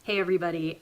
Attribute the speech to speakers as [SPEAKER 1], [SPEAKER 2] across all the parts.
[SPEAKER 1] Hey everybody,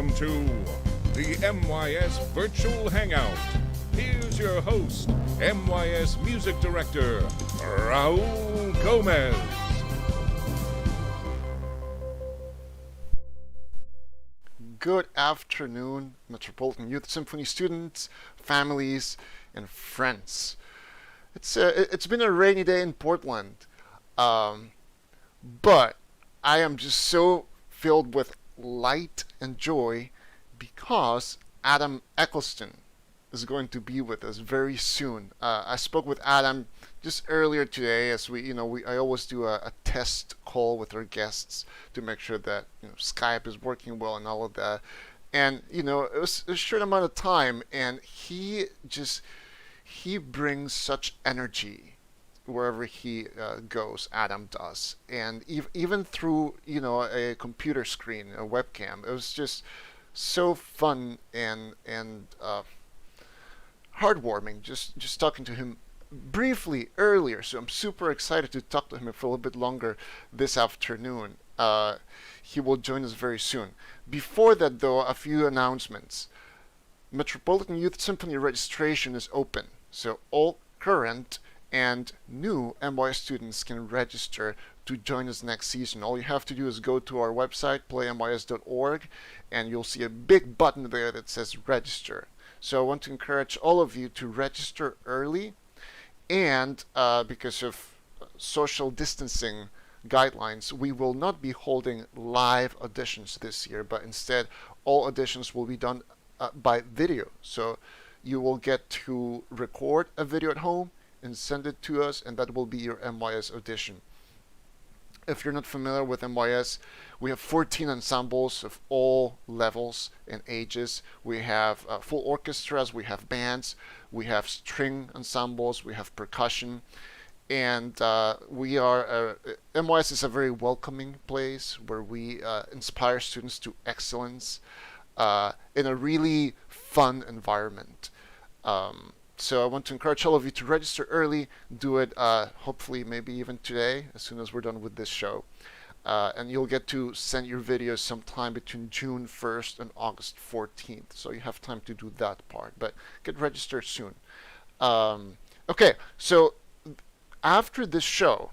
[SPEAKER 2] Welcome to the MYS Virtual Hangout. Here's your host, MYS Music Director, Raul Gomez.
[SPEAKER 3] Good afternoon, Metropolitan Youth Symphony students, families, and friends. It's been a rainy day in Portland, but I am just so filled with light and joy because Adam Eccleston is going to be with us very soon. I spoke with Adam just earlier today, as I always do a test call with our guests to make sure that Skype is working well and all of that. And it was a short amount of time, and he brings such energy wherever he goes. Adam does, and even through a computer screen, a webcam, it was just so fun and heartwarming just talking to him briefly earlier. So I'm super excited to talk to him for a little bit longer this afternoon. He will join us very soon. Before that, though, a few announcements. Metropolitan Youth Symphony registration is open, so all current and new MYS students can register to join us next season. All you have to do is go to our website, playmys.org, and you'll see a big button there that says register. So I want to encourage all of you to register early, and because of social distancing guidelines, we will not be holding live auditions this year, but instead all auditions will be done by video. So you will get to record a video at home and send it to us, and that will be your MYS audition. If you're not familiar with MYS, we have 14 ensembles of all levels and ages. We have full orchestras, we have bands, we have string ensembles, we have percussion, and MYS is a very welcoming place where we inspire students to excellence in a really fun environment. So I want to encourage all of you to register early. Do it hopefully maybe even today, as soon as we're done with this show. And you'll get to send your videos sometime between June 1st and August 14th. So you have time to do that part. But get registered soon. Okay, so after this show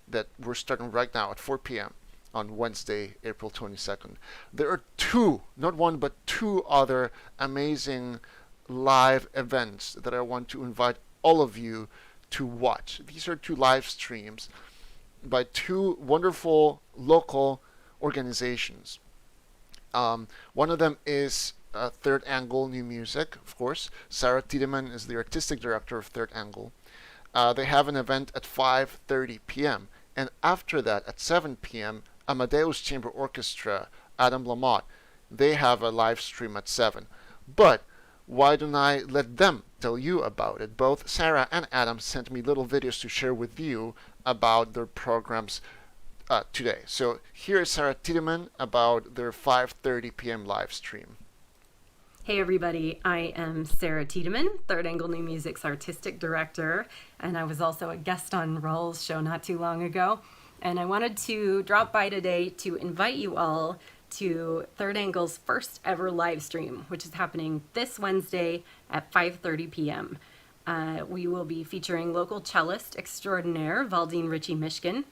[SPEAKER 3] that we're starting right now at 4 p.m. on Wednesday, April 22nd, there are two, not one, but two other amazing live events that I want to invite all of you to watch. These are two live streams by two wonderful local organizations. One of them is Third Angle New Music, of course. Sarah Tiedemann is the artistic director of Third Angle. They have an event at 5:30 p.m. and after that at 7 p.m. Amadeus Chamber Orchestra, Adam Lamott, they have a live stream at 7. But why don't I let them tell you about it? Both Sarah and Adam sent me little videos to share with you about their programs today. So here is Sarah Tiedemann about their 5:30 p.m. live stream.
[SPEAKER 1] Hey everybody, I am Sarah Tiedemann, Third Angle New Music's artistic director, and I was also a guest on Raul's show not too long ago. And I wanted to drop by today to invite you all to Third Angle's first ever live stream, which is happening this Wednesday at 5:30 p.m. We will be featuring local cellist extraordinaire Valdine Ritchie-Mishkin,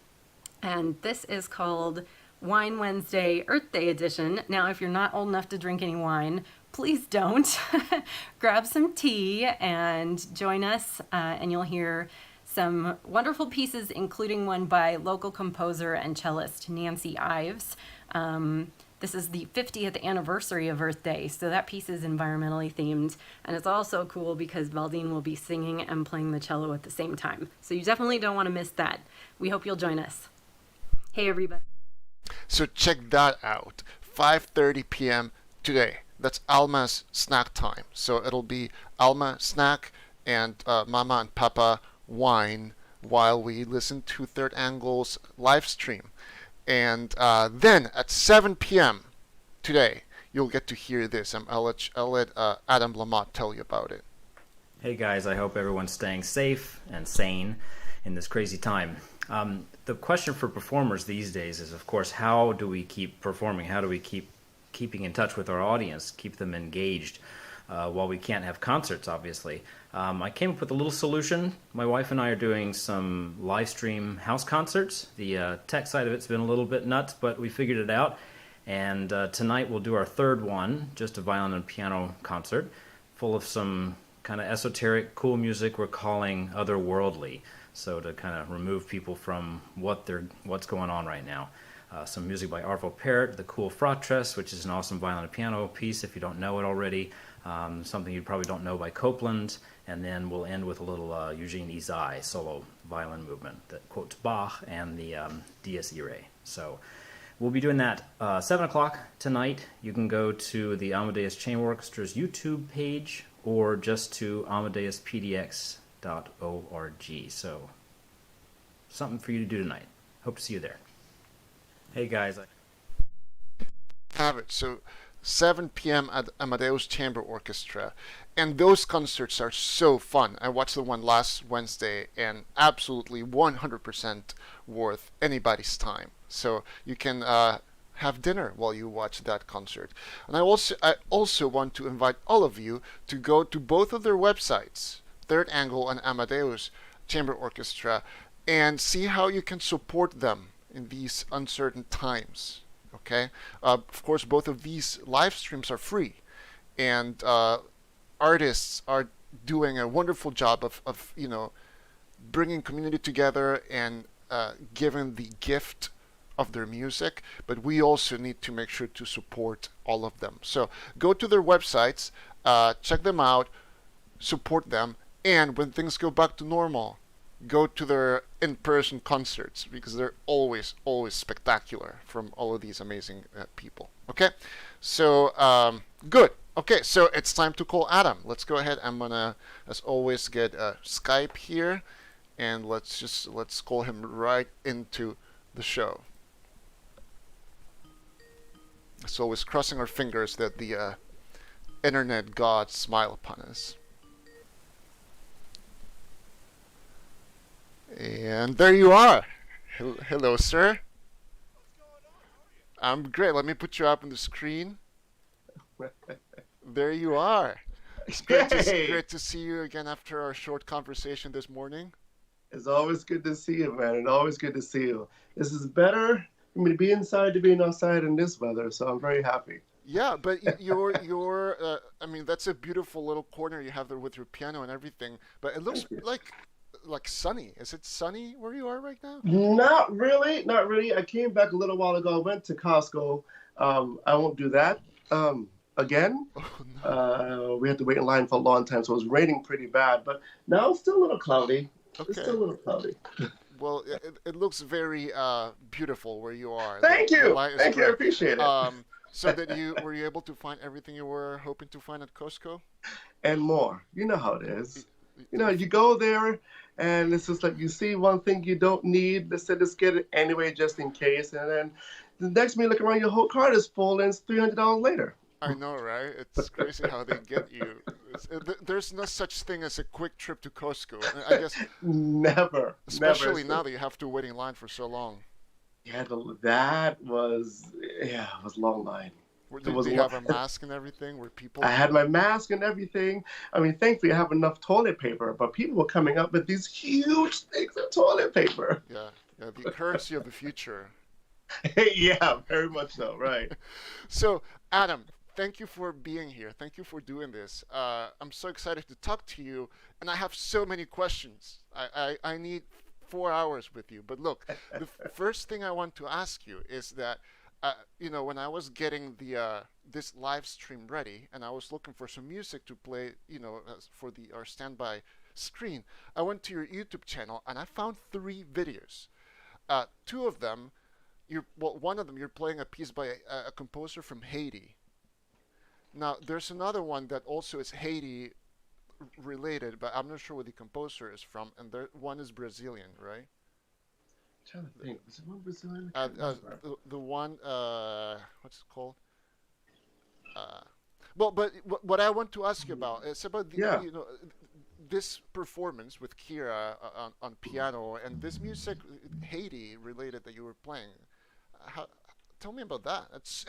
[SPEAKER 1] and this is called Wine Wednesday Earth Day Edition. Now, if you're not old enough to drink any wine, please don't. Grab some tea and join us, and you'll hear some wonderful pieces, including one by local composer and cellist Nancy Ives. This is the 50th anniversary of Earth Day, so that piece is environmentally themed. And it's also cool because Valdine will be singing and playing the cello at the same time. So you definitely don't want to miss that. We hope you'll join us. Hey, everybody.
[SPEAKER 3] So check that out. 5:30 p.m. today. That's Alma's snack time. So it'll be Alma snack and Mama and Papa wine while we listen to Third Angle's live stream. And then at 7 p.m. today, you'll get to hear this. I'll let Adam Lamott tell you about it.
[SPEAKER 4] Hey guys, I hope everyone's staying safe and sane in this crazy time. The question for performers these days is, of course, how do we keep performing? How do we keep keeping in touch with our audience, keep them engaged while we can't have concerts, obviously. I came up with a little solution. My wife and I are doing some live stream house concerts. The tech side of it's been a little bit nuts, but we figured it out. And tonight we'll do our third one, just a violin and piano concert, full of some kind of esoteric, cool music we're calling otherworldly. So to kind of remove people from what's going on right now. Some music by Arvo Pärt, The Cool Fratres, which is an awesome violin and piano piece if you don't know it already. Something you probably don't know by Copland. And then we'll end with a little Eugene Izai solo violin movement that quotes Bach and the Dies Irae. So we'll be doing that 7 o'clock tonight. You can go to the Amadeus Chamber Orchestra's YouTube page or just to AmadeusPDX.org. So something for you to do tonight. Hope to see you there. Hey guys.
[SPEAKER 3] Have it. So 7 p.m. at Amadeus Chamber Orchestra. And those concerts are so fun. I watched the one last Wednesday and absolutely 100% worth anybody's time. So you can have dinner while you watch that concert. And I also want to invite all of you to go to both of their websites, Third Angle and Amadeus Chamber Orchestra, and see how you can support them in these uncertain times. Okay, of course, both of these live streams are free, and artists are doing a wonderful job of bringing community together and giving the gift of their music. But we also need to make sure to support all of them. So go to their websites, check them out, support them, and when things go back to normal, go to their in-person concerts, because they're always spectacular from all of these amazing people. Okay, so good. Okay, so it's time to call Adam. Let's go ahead. I'm gonna, as always, get Skype here, and let's call him right into the show. As always, crossing our fingers that the internet gods smile upon us. And there you are. Hello, sir.
[SPEAKER 5] What's going on? How are you?
[SPEAKER 3] I'm great. Let me put you up on the screen. There you are. It's great to see you again after our short conversation this morning.
[SPEAKER 5] It's always good to see you, man, and always good to see you. This is better for me to be inside to being outside in this weather, so I'm very happy.
[SPEAKER 3] Yeah, but your I mean, that's a beautiful little corner you have there with your piano and everything. But it looks like sunny. Is it sunny where you are right now?
[SPEAKER 5] Not really, not really. I came back a little while ago. I went to Costco. I won't do that again.
[SPEAKER 3] Oh, no.
[SPEAKER 5] We had to wait in line for a long time, so it was raining pretty bad. But now it's still a little cloudy.
[SPEAKER 3] Okay.
[SPEAKER 5] It's still a little cloudy.
[SPEAKER 3] Well, it looks very beautiful where you are.
[SPEAKER 5] Thank you.
[SPEAKER 3] Thank
[SPEAKER 5] you. I appreciate it.
[SPEAKER 3] So were you able to find everything you were hoping to find at Costco?
[SPEAKER 5] And more. You know how it is. You know, you go there, and it's just like you see one thing you don't need. Let's get it anyway, just in case. And then the next minute, you look around, your whole cart is full, and it's $300 later.
[SPEAKER 3] I know, right? It's crazy how they get you. There's no such thing as a quick trip to Costco. I guess
[SPEAKER 5] Never.
[SPEAKER 3] especially now that you have to wait in line for so long.
[SPEAKER 5] Yeah, that was it was a long line.
[SPEAKER 3] Did you have a mask and everything? Were people?
[SPEAKER 5] I had my mask and everything. I mean, thankfully, I have enough toilet paper, but people were coming up with these huge things of toilet paper.
[SPEAKER 3] Yeah, the currency of the future.
[SPEAKER 5] Yeah, very much so, right.
[SPEAKER 3] So, Adam, thank you for being here. Thank you for doing this. I'm so excited to talk to you, and I have so many questions. I need 4 hours with you. But look, the first thing I want to ask you is that, when I was getting this live stream ready, and I was looking for some music to play, for our standby screen, I went to your YouTube channel, and I found 3 videos. 2 of them, one of them, you're playing a piece by a composer from Haiti. Now, there's another one that also is Haiti related, but I'm not sure where the composer is from, and one is Brazilian, right?
[SPEAKER 5] I'm trying to think. Is it one Brazilian?
[SPEAKER 3] The one, what's it called? Well, but what I want to ask you about is about this performance with Kira on piano and this music Haiti related that you were playing. tell me about that. It's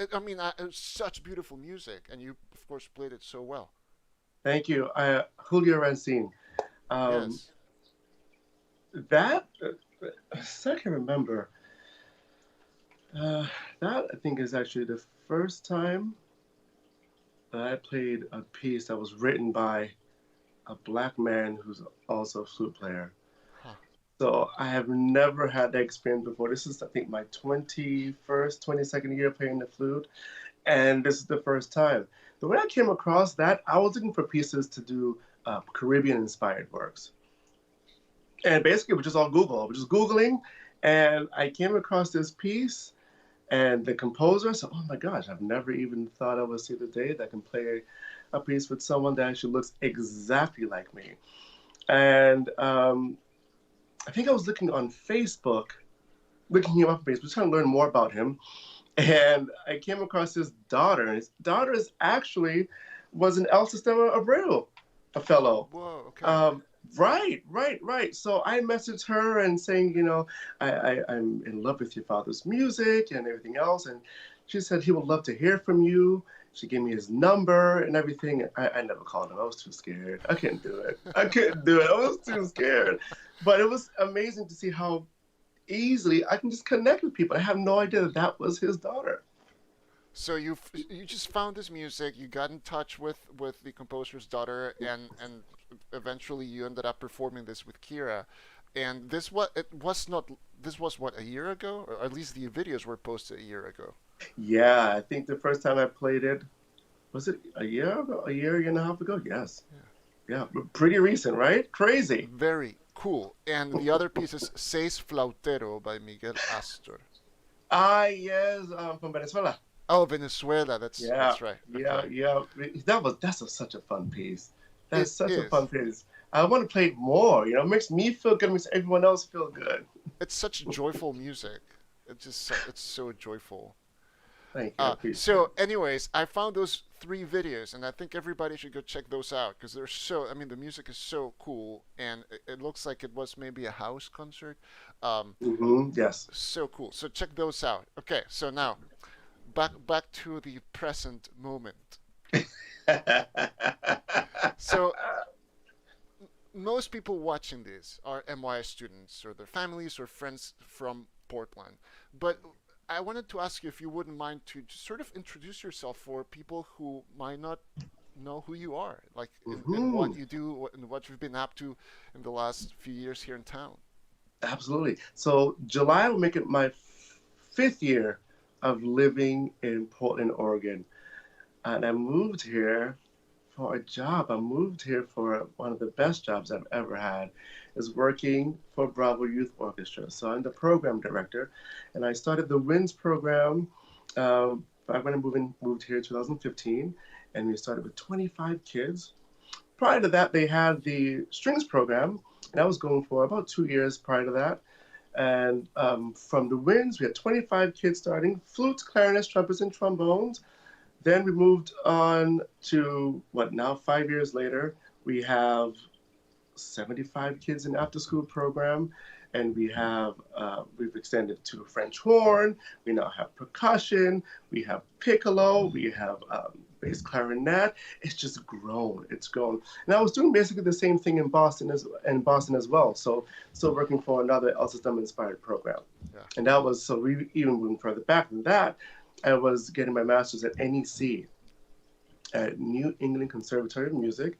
[SPEAKER 3] such beautiful music, and you, of course, played it so well.
[SPEAKER 5] Thank you. Julio Rancine. Um,
[SPEAKER 3] Yes.
[SPEAKER 5] that, I can remember. That I think is actually the first time that I played a piece that was written by a black man who's also a flute player.
[SPEAKER 3] Huh.
[SPEAKER 5] So I have never had that experience before. This is, I think, my 21st, 22nd year playing the flute, and this is the first time. The way I came across that, I was looking for pieces to do Caribbean-inspired works. And basically, it was just on Google. I was just Googling, and I came across this piece, and the composer said, "Oh my gosh, I've never even thought I would see the day that I can play a piece with someone that actually looks exactly like me." And I think I was looking on Facebook, looking him up on Facebook, trying to learn more about him. And I came across his daughter. And his daughter is actually was an El Sistema Abreu, a fellow.
[SPEAKER 3] Whoa. Okay.
[SPEAKER 5] Um, right. So I messaged her and saying, I'm in love with your father's music and everything else. And she said he would love to hear from you. She gave me his number and everything. I never called him. I was too scared. I couldn't do it. I was too scared. But it was amazing to see how easily I can just connect with people. I have no idea that that was his daughter.
[SPEAKER 3] So you just found this music. You got in touch with the composer's daughter, and eventually you ended up performing this with Kira. And this was what, a year ago, or at least the videos were posted a year ago.
[SPEAKER 5] Yeah, I think the first time I played it, was it a year ago? A year and a half ago? Yes. Yeah, pretty recent, right? Crazy.
[SPEAKER 3] Very cool. And the other piece is Seis Flautero by Miguel Astor.
[SPEAKER 5] Yes, from Venezuela.
[SPEAKER 3] Oh, Venezuela. That's right. Okay.
[SPEAKER 5] Yeah. That's such a fun piece. That's
[SPEAKER 3] It
[SPEAKER 5] such a
[SPEAKER 3] is.
[SPEAKER 5] fun piece. I want to play it more. It makes me feel good. It makes everyone else feel good.
[SPEAKER 3] It's such joyful music. It's so joyful.
[SPEAKER 5] Thank you. I appreciate
[SPEAKER 3] So, anyways, I found those 3 videos, and I think everybody should go check those out because they're so. I mean, the music is so cool, and it looks like it was maybe a house concert.
[SPEAKER 5] it. Yes.
[SPEAKER 3] So cool. So check those out. Okay, so now back to the present moment. So most people watching this are MYS students or their families or friends from Portland, but I wanted to ask you if you wouldn't mind to just sort of introduce yourself for people who might not know who you are, like in what you do and what you've been up to in the last few years here in town.
[SPEAKER 5] Absolutely. So July will make it my 5th year of living in Portland, Oregon. And I moved here for a job. I moved here for one of the best jobs I've ever had, is working for Bravo Youth Orchestra. So I'm the program director, and I started the WINS program back when I moved here in 2015, and we started with 25 kids. Prior to that, they had the strings program, and I was going for about 2 years prior to that. And from the WINS, we had 25 kids starting, flutes, clarinets, trumpets, and trombones. Then we moved on to now 5 years later, we have 75 kids in after-school program, and we've extended to French horn. We now have percussion, we have piccolo, we have bass clarinet. It's just grown. It's grown. And I was doing basically the same thing in Boston as well. So still working for another El Sistema inspired program.
[SPEAKER 3] Yeah.
[SPEAKER 5] And that was, so we even moving further back than that, I was getting my master's at NEC, at New England Conservatory of Music.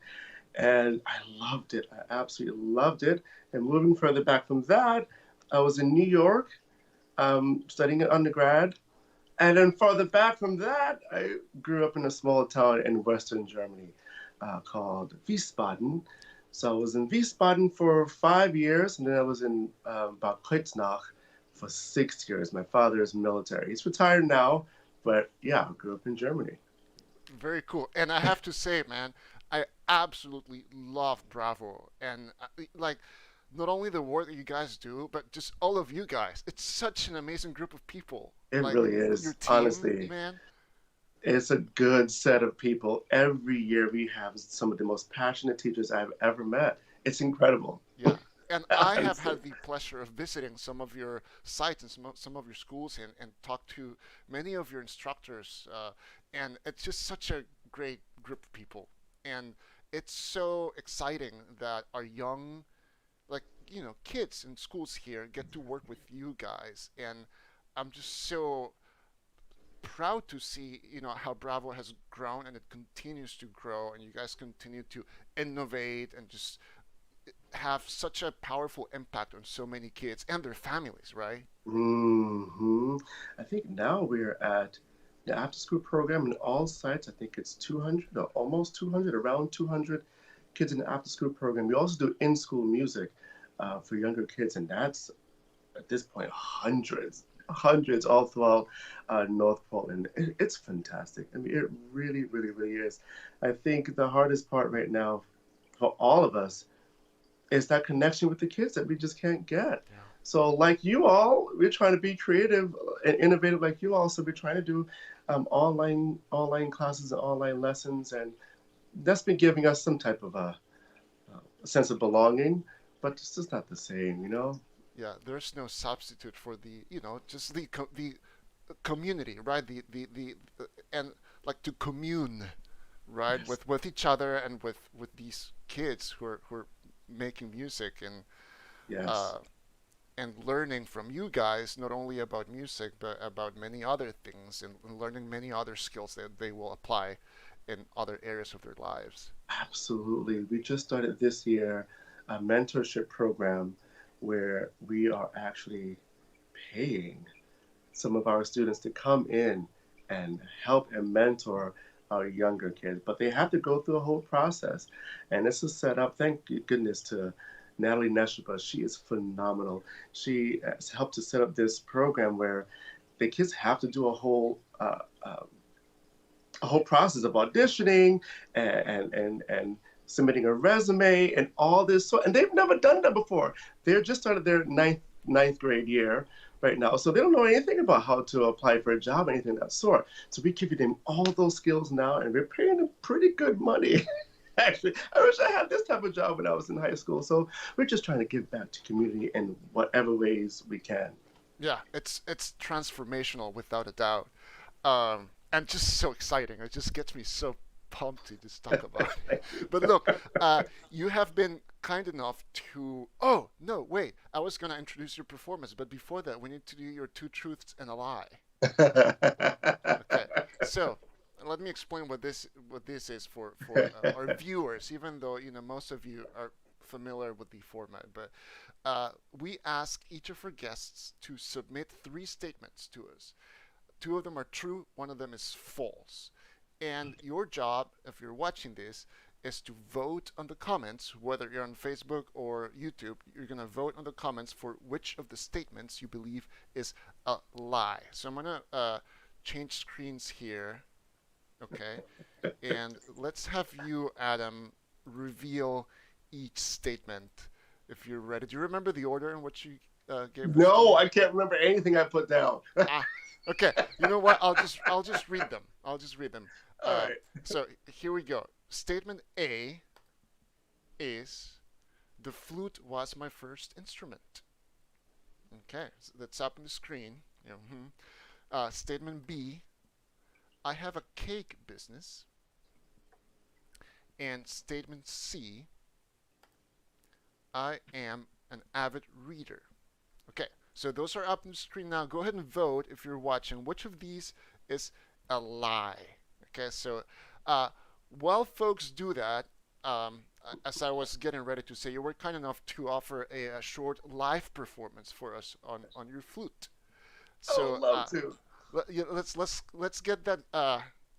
[SPEAKER 5] And I loved it. I absolutely loved it. And moving further back from that, I was in New York studying at undergrad. And then further back from that, I grew up in a small town in Western Germany called Wiesbaden. So I was in Wiesbaden for 5 years, and then I was in Bad Kreuznach for 6 years. My father is military. He's retired now, but yeah, I grew up in Germany.
[SPEAKER 3] Very cool. And I have to say, man, I absolutely love Bravo. And like, not only the work that you guys do, but just all of you guys. It's such an amazing group of people.
[SPEAKER 5] It
[SPEAKER 3] like,
[SPEAKER 5] really is,
[SPEAKER 3] your team,
[SPEAKER 5] honestly.
[SPEAKER 3] Man.
[SPEAKER 5] It's a good set of people. Every year we have some of the most passionate teachers I've ever met. It's incredible.
[SPEAKER 3] Yeah. and I have had the pleasure of visiting some of your sites and some of your schools and talked to many of your instructors. And it's just such a great group of people. And it's so exciting that our young, like, kids in schools here get to work with you guys. And I'm just so proud to see, how Bravo has grown and it continues to grow, and you guys continue to innovate and just have such a powerful impact on so many kids and their families, right?
[SPEAKER 5] I think now we're at the after school program in all sites. I think it's 200 or almost 200, around 200 kids in the after school program. We also do in school music for younger kids, and that's at this point hundreds all throughout North Portland. It's fantastic. I mean, it really, really, really is. I think the hardest part right now for all of us is that connection with the kids that we just can't get. Yeah. So like you all, we're trying to be creative and innovative like you all. So we're trying to do online classes and online lessons. And that's been giving us some type of a sense of belonging, but it's just not the same,
[SPEAKER 3] Yeah, there's no substitute for the, just the community, right? The and like to commune, right,
[SPEAKER 5] Yes.
[SPEAKER 3] with each other and with these kids who are making music
[SPEAKER 5] Yes.
[SPEAKER 3] and learning from you guys not only about music but about many other things and learning many other skills that they will apply in other areas of their lives.
[SPEAKER 5] Absolutely. We just started this year a mentorship program where we are actually paying some of our students to come in and help and mentor our younger kids. But they have to go through a whole process. And this is set up, thank goodness, to Natalie Neshiba. She is phenomenal. She has helped to set up this program where the kids have to do a whole process of auditioning and submitting a resume and all this. So, and they've never done that before. They're just started their ninth grade year right now. So they don't know anything about how to apply for a job, anything of that sort. So we give them all those skills now, and we're paying them pretty good money. Actually, I wish I had this type of job when I was in high school. So we're just trying to give back to community in whatever ways we can.
[SPEAKER 3] Yeah, it's transformational without a doubt, and just so exciting. It just gets me so pumped to just talk about it. But look, you have been kind enough to. Oh no, wait! I was gonna introduce your performance, but before that, we need to do your two truths and a lie. Okay, so let me explain what this is for our viewers. Even though most of you are familiar with the format, but we ask each of our guests to submit 3 statements to us. 2 of them are true, 1 of them is false. And your job, if you're watching this, is to vote on the comments, whether you're on Facebook or YouTube. You're going to vote on the comments for which of the statements you believe is a lie. So I'm going to change screens here. Okay. And let's have you, Adam, reveal each statement if you're ready. Do you remember the order in which you gave?
[SPEAKER 5] No, I can't remember anything I put down.
[SPEAKER 3] Okay. You know what? I'll just read them. All
[SPEAKER 5] right.
[SPEAKER 3] So here we go. Statement A is, the flute was my first instrument. Okay, so that's up on the screen. Statement B, I have a cake business. And statement C, I am an avid reader. Okay, so those are up on the screen now. Go ahead and vote if you're watching. Which of these is a lie? Okay, so while folks do that, as I was getting ready to say, you were kind enough to offer a short live performance for us on your flute. So
[SPEAKER 5] love to.
[SPEAKER 3] Let's get that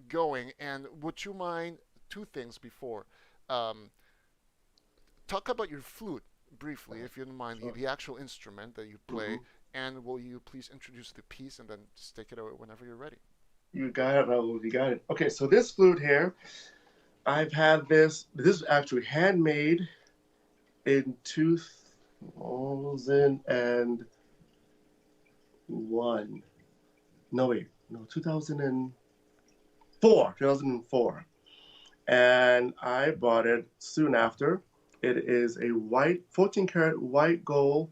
[SPEAKER 3] going. And would you mind 2 things before? Talk about your flute briefly, if you don't mind, the actual instrument that you play, and will you please introduce the piece and then just take it away whenever you're ready.
[SPEAKER 5] You got it, Raul. You got it. Okay, so this flute here, I've had this. This is actually handmade in 2001. No, wait. No, 2004. 2004. And I bought it soon after It is a white, 14 karat white gold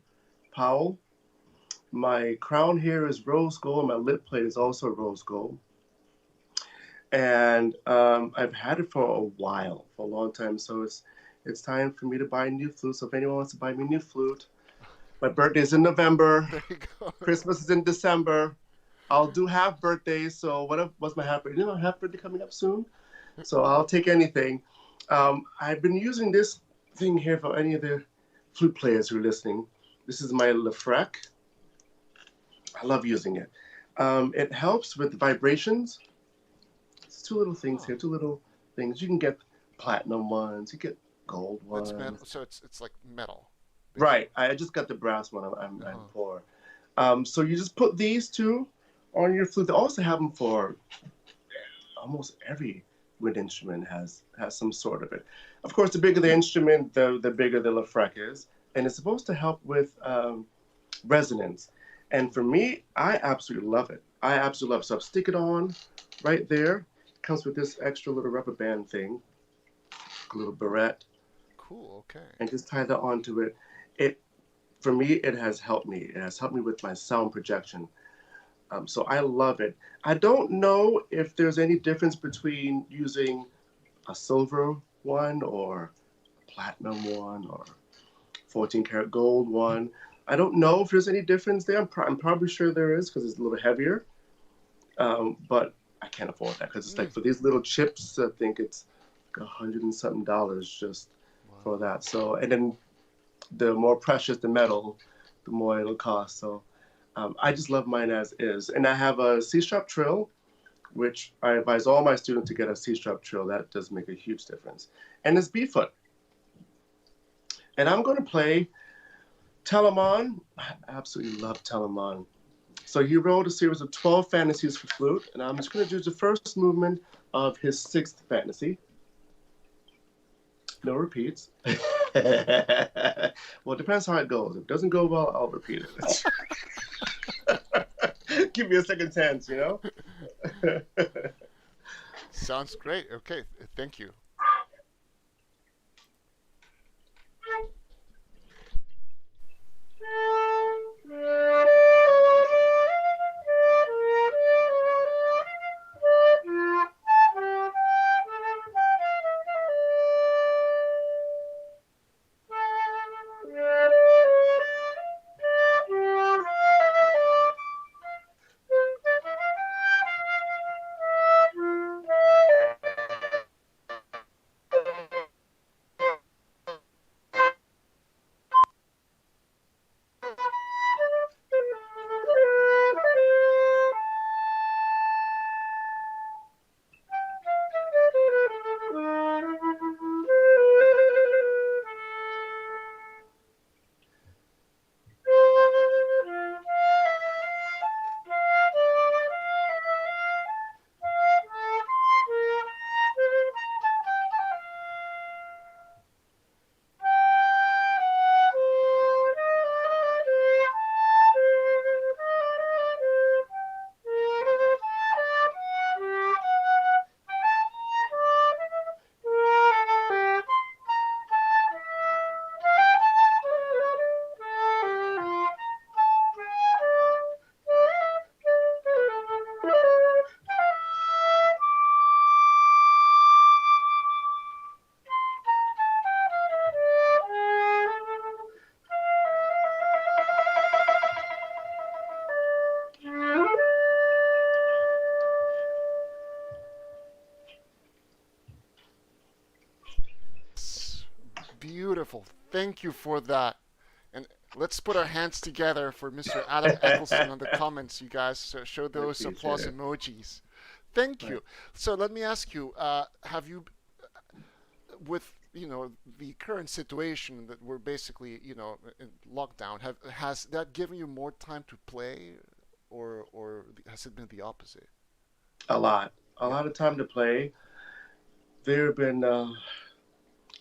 [SPEAKER 5] Powell. My crown here is rose gold, and my lip plate is also rose gold. And I've had it for a while, for a long time. So it's time for me to buy a new flute. So if anyone wants to buy me a new flute, my birthday's in November.
[SPEAKER 3] There you go.
[SPEAKER 5] Christmas is in December. I'll do half birthdays. So what's my half birthday? You know, half birthday coming up soon. So I'll take anything. I've been using this thing here for any of the flute players who are listening. This is my Lefrec. I love using it. It helps with vibrations. It's two little things here, two little things. You can get platinum ones, you get gold ones.
[SPEAKER 3] It's metal, so it's like metal.
[SPEAKER 5] Right. I just got the brass one. I'm poor. So you just put these two on your flute. They also have them for almost every wind instrument has some sort of it. Of course, the bigger the instrument, the bigger the Lefrec is, and it's supposed to help with resonance. And for me, I absolutely love it. I absolutely love it. So I'll stick it on right there. It comes with this extra little rubber band thing, a little barrette.
[SPEAKER 3] Cool. Okay.
[SPEAKER 5] And just tie that onto it. For me, it has helped me. It has helped me with my sound projection. So I love it. I don't know if there's any difference between using a silver one or a platinum one or 14 karat gold one. I don't know if there's any difference there. I'm probably sure there is because it's a little heavier. But I can't afford that because it's like for these little chips, I think it's like $100 and something just for that. So, and then the more precious the metal, the more it'll cost. So I just love mine as is. And I have a C-sharp trill, which I advise all my students to get a C-sharp trill. That does make a huge difference. And it's B-foot. And I'm going to play Telemon. I absolutely love Telemon. So he wrote a series of 12 fantasies for flute, and I'm just going to do the first movement of his 6th fantasy. No repeats. Well, it depends how it goes. If it doesn't go well, I'll repeat it. Give me a second chance, you know?
[SPEAKER 3] Sounds great. Okay, thank you. Beautiful. Thank you for that. And let's put our hands together for Mr. Adam Eccleston on the comments, you guys. So show those applause emojis. Thank you. So let me ask you, have you, with the current situation that we're basically in lockdown, has that given you more time to play, or has it been the opposite?
[SPEAKER 5] A lot of time to play. There have been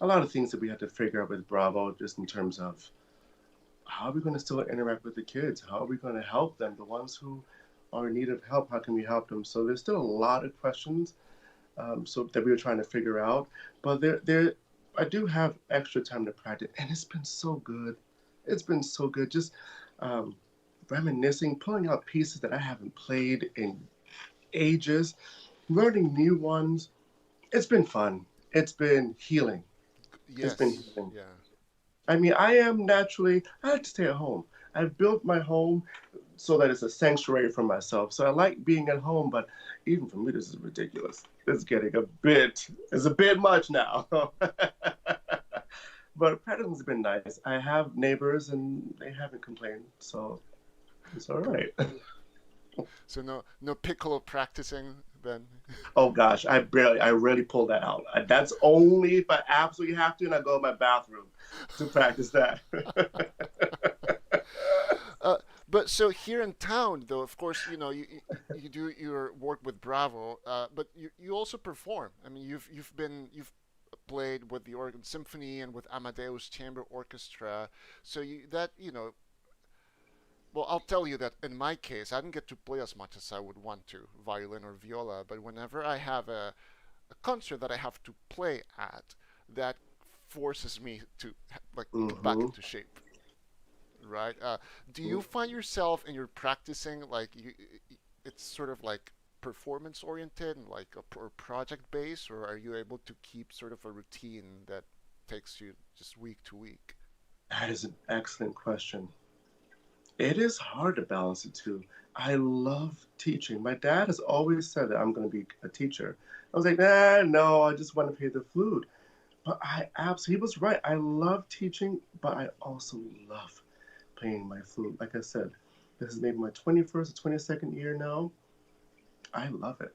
[SPEAKER 5] a lot of things that we had to figure out with Bravo, just in terms of how are we going to still interact with the kids? How are we going to help them? The ones who are in need of help, how can we help them? So there's still a lot of questions so that we were trying to figure out. But there I do have extra time to practice, and it's been so good. It's been so good. Just um, reminiscing, pulling out pieces that I haven't played in ages, learning new ones. It's been fun. It's been healing. It's been
[SPEAKER 3] Yes.
[SPEAKER 5] healing.
[SPEAKER 3] Yeah.
[SPEAKER 5] I mean, I like to stay at home. I've built my home so that it's a sanctuary for myself. So I like being at home, but even for me, this is ridiculous. It's a bit much now. But Patterns has been nice. I have neighbors and they haven't complained, so it's all right.
[SPEAKER 3] So no piccolo practicing then.
[SPEAKER 5] Oh gosh, I rarely pull that out. That's only if I absolutely have to, and I go to my bathroom to practice that.
[SPEAKER 3] Uh, but so here in town, though, of course, you do your work with Bravo, but you also perform. I mean, you've played with the Oregon Symphony and with Amadeus Chamber Orchestra. So well, I'll tell you that in my case, I didn't get to play as much as I would want to, violin or viola. But whenever I have a concert that I have to play at, that forces me to like get back
[SPEAKER 5] Hmm.
[SPEAKER 3] into shape. Right? Do you find yourself in your practicing like it's sort of like performance oriented and like or project based, or are you able to keep sort of a routine that takes you just week to week?
[SPEAKER 5] That is an excellent question. It is hard to balance the two. I love teaching. My dad has always said that I'm going to be a teacher. I was like, no, I just want to play the flute. But he was right. I love teaching, but I also love playing my flute. Like I said, this is maybe my 21st or 22nd year now. I love it.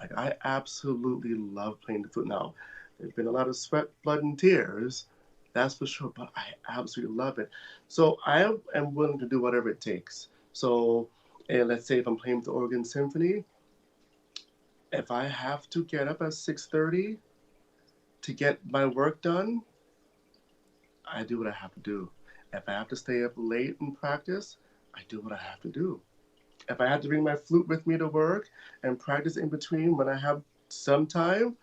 [SPEAKER 5] Like I absolutely love playing the flute. Now, there's been a lot of sweat, blood, and tears, that's for sure. But I absolutely love it. So I am willing to do whatever it takes. So, and let's say if I'm playing with the Oregon Symphony, if I have to get up at 6:30 to get my work done, I do what I have to do. If I have to stay up late and practice, I do what I have to do. If I have to bring my flute with me to work and practice in between when I have some time,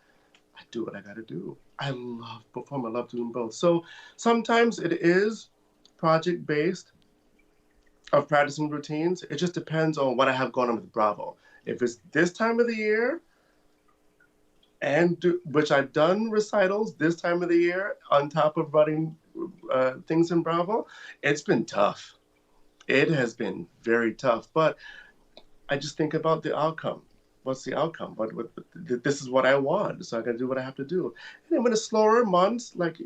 [SPEAKER 5] I do what I got to do. I love performing. I love doing both. So sometimes it is project based of practicing routines. It just depends on what I have going on with Bravo. If it's this time of the year, which I've done recitals this time of the year on top of running things in Bravo, it's been tough. It has been very tough, but I just think about the outcome. What's the outcome? This is what I want, so I got to do what I have to do. And then when it's slower months, like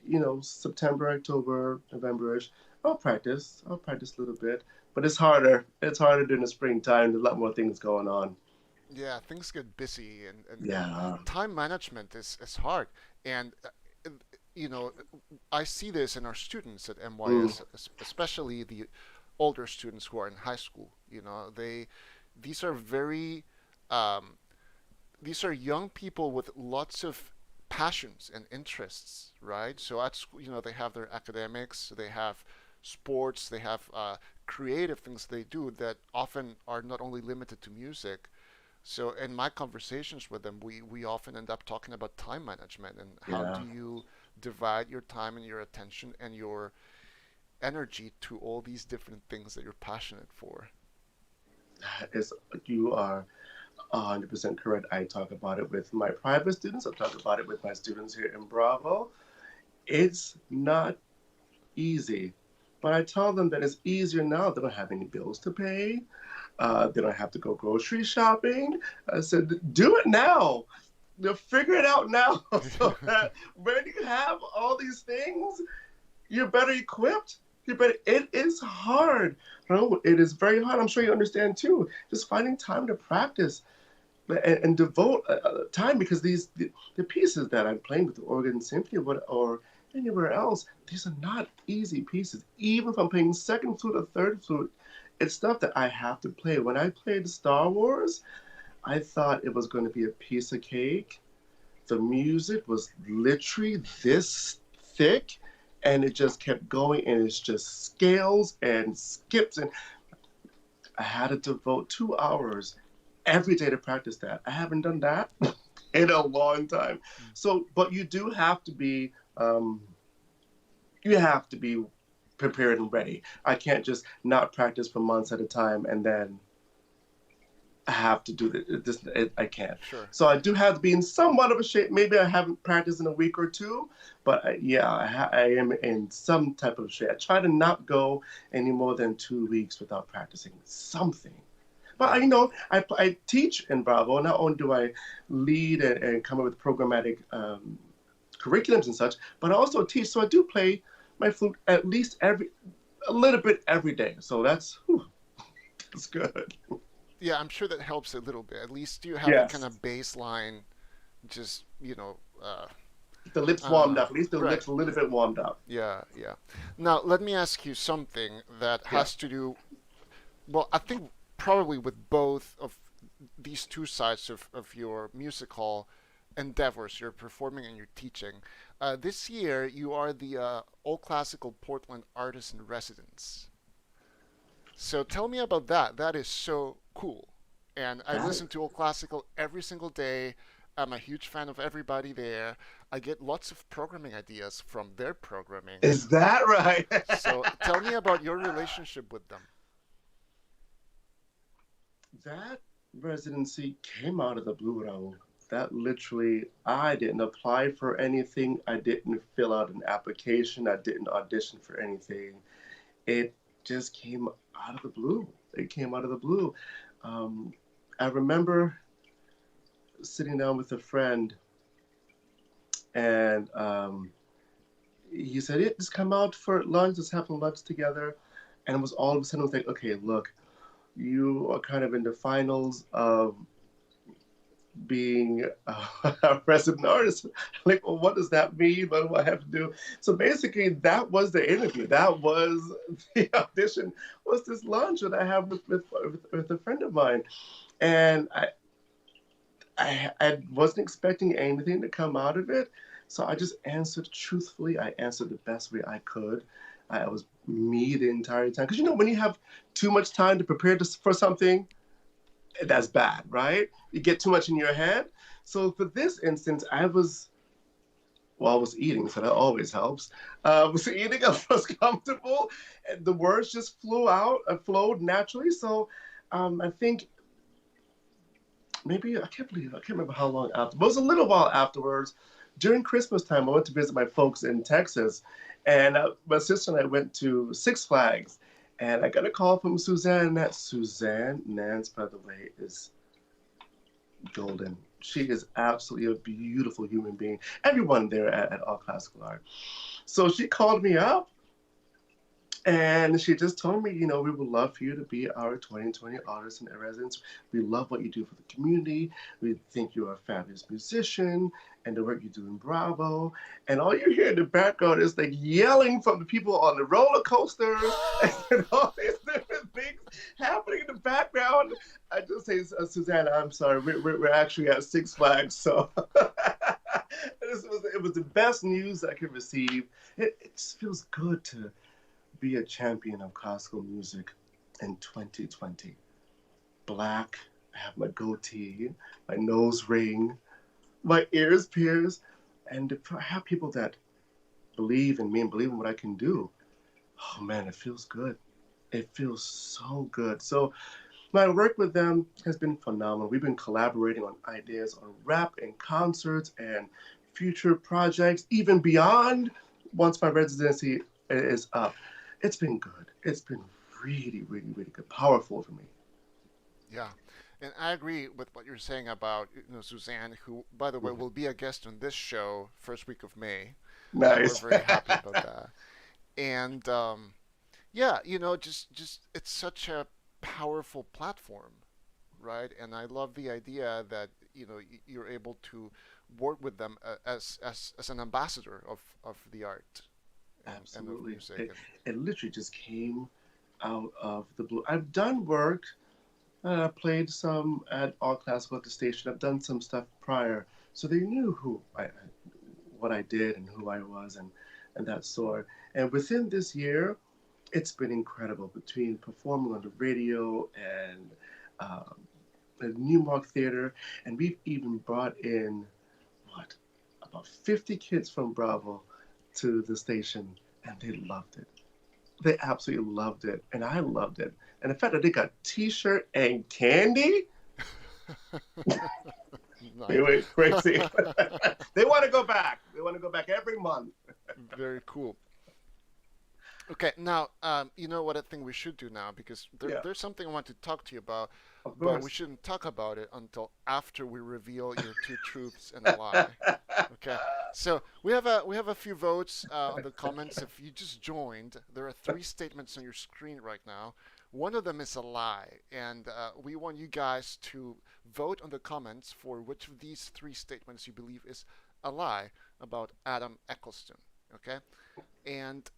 [SPEAKER 5] September, October, November-ish, I'll practice. I'll practice a little bit, but it's harder. It's harder during the springtime. There's a lot more things going on.
[SPEAKER 3] Yeah, things get busy, and
[SPEAKER 5] Yeah.
[SPEAKER 3] time management is hard. And you know, I see this in our students at
[SPEAKER 5] Mm.
[SPEAKER 3] MYS, especially the older students who are in high school. These are very um, these are young people with lots of passions and interests, right? So at school, they have their academics, they have sports, they have creative things they do that often are not only limited to music. So in my conversations with them, we often end up talking about time management and how
[SPEAKER 5] Yeah.
[SPEAKER 3] do you divide your time and your attention and your energy to all these different things that you're passionate for.
[SPEAKER 5] It's, you are 100% correct. I talk about it with my private students. I talk about it with my students here in Bravo. It's not easy, but I tell them that it's easier now. They don't have any bills to pay. They don't have to go grocery shopping. I said, do it now. They'll figure it out now so that when you have all these things, you're better equipped. It is hard. No, it is very hard. I'm sure you understand too. Just finding time to practice and devote time because the pieces that I'm playing with the Oregon Symphony or anywhere else, these are not easy pieces. Even if I'm playing second flute or third flute, it's stuff that I have to play. When I played Star Wars, I thought it was going to be a piece of cake. The music was literally this thick, and it just kept going, and it's just scales and skips, and I had to devote 2 hours every day to practice that. I haven't done that in a long time.
[SPEAKER 3] Mm.
[SPEAKER 5] So, but you do have to be you have to be prepared and ready. I can't just not practice for months at a time and then I have to do this. I can't.
[SPEAKER 3] Sure.
[SPEAKER 5] So I do have to be in somewhat of a shape. Maybe I haven't practiced in a week or two, but I am in some type of shape. I try to not go any more than 2 weeks without practicing something. But I teach in Bravo. Not only do I lead and come up with programmatic curriculums and such, but I also teach. So I do play my flute at least a little bit every day. So that's good.
[SPEAKER 3] Yeah, I'm sure that helps a little bit. At least you have a
[SPEAKER 5] Yes.
[SPEAKER 3] kind of baseline, just
[SPEAKER 5] The lips
[SPEAKER 3] I don't
[SPEAKER 5] warmed
[SPEAKER 3] know.
[SPEAKER 5] up. At least the
[SPEAKER 3] Right.
[SPEAKER 5] lips a little bit warmed up.
[SPEAKER 3] Yeah, yeah. Now let me ask you something that has to do. Well, I think probably with both of these two sides of your musical endeavors, your performing and your teaching. This year, you are the All Classical Portland Artist in Residence. So tell me about that. That is so cool. And I listen to All Classical every single day. I'm a huge fan of everybody there. I get lots of programming ideas from their programming.
[SPEAKER 5] Is that right?
[SPEAKER 3] So tell me about your relationship with them.
[SPEAKER 5] That residency came out of the blue, Raul. That literally, I didn't apply for anything. I didn't fill out an application. I didn't audition for anything. It just came out of the blue. It came out of the blue. I remember sitting down with a friend, and he said, "Yeah, just come out for lunch. Let's have some lunch together." And it was all of a sudden, I was like, "Okay, look, you are kind of in the finals of being a resident artist." Like, well, what does that mean? What do I have to do? So basically, that was the interview. That was the audition. Was this lunch that I have with a friend of mine, and I wasn't expecting anything to come out of it. So I just answered truthfully. I answered the best way I could. I was me the entire time. Because when you have too much time to prepare for something, that's bad, right? You get too much in your head. So for this instance, I was eating, so that always helps. I was eating, I was comfortable, and the words just flowed naturally. So I think maybe, I can't remember how long after, but it was a little while afterwards. During Christmas time, I went to visit my folks in Texas, and my sister and I went to Six Flags. And I got a call from Suzanne Nance. Suzanne Nance, by the way, is golden. She is absolutely a beautiful human being. Everyone there at All Classical Art. So she called me up, and she just told me, we would love for you to be our 2020 Artist in Residence. We love what you do for the community. We think you're a fabulous musician and the work you do in Bravo. And all you hear in the background is like yelling from the people on the roller coasters and all these different things happening in the background. I just say, Susanna, I'm sorry, we're actually at Six Flags. So it was the best news I could receive. It just feels good to be a champion of classical music in 2020. Black, I have my goatee, my nose ring, my ears pierced, and to have people that believe in me and believe in what I can do. Oh man, it feels good. It feels so good. So my work with them has been phenomenal. We've been collaborating on ideas on rap and concerts and future projects, even beyond once my residency is up. It's been good. It's been really, really, really good. Powerful for me.
[SPEAKER 3] Yeah, and I agree with what you're saying about Suzanne, who, by the way, will be a guest on this show first week of May.
[SPEAKER 5] Nice.
[SPEAKER 3] We're very happy about that. And yeah, just it's such a powerful platform, right? And I love the idea that you're able to work with them as an ambassador of the art.
[SPEAKER 5] Absolutely.
[SPEAKER 3] And of music.
[SPEAKER 5] It literally just came out of the blue. I've done work. I played some at All Classical at the station. I've done some stuff prior, so they knew what I did and who I was and that sort. And within this year, it's been incredible between performing on the radio and the Newmark Theater, and we've even brought in about 50 kids from Bravo to the station, and they loved it. They absolutely loved it, and I loved it. And the fact that they got T-shirt and candy,
[SPEAKER 3] Nice.
[SPEAKER 5] they went crazy. They want to go back. They want to go back every month.
[SPEAKER 3] Very cool. Okay, now you know what I think we should do now, because
[SPEAKER 5] Yeah,
[SPEAKER 3] there's something I want to talk to you about,
[SPEAKER 5] of
[SPEAKER 3] but we
[SPEAKER 5] course.
[SPEAKER 3] shouldn't talk about it until after we reveal your two truths and a lie. Okay, so we have a few votes on the comments. If you just joined, there are three statements on your screen right now. One of them is a lie, and we want you guys to vote on the comments for which of these three statements you believe is a lie about Adam Eccleston. Okay, and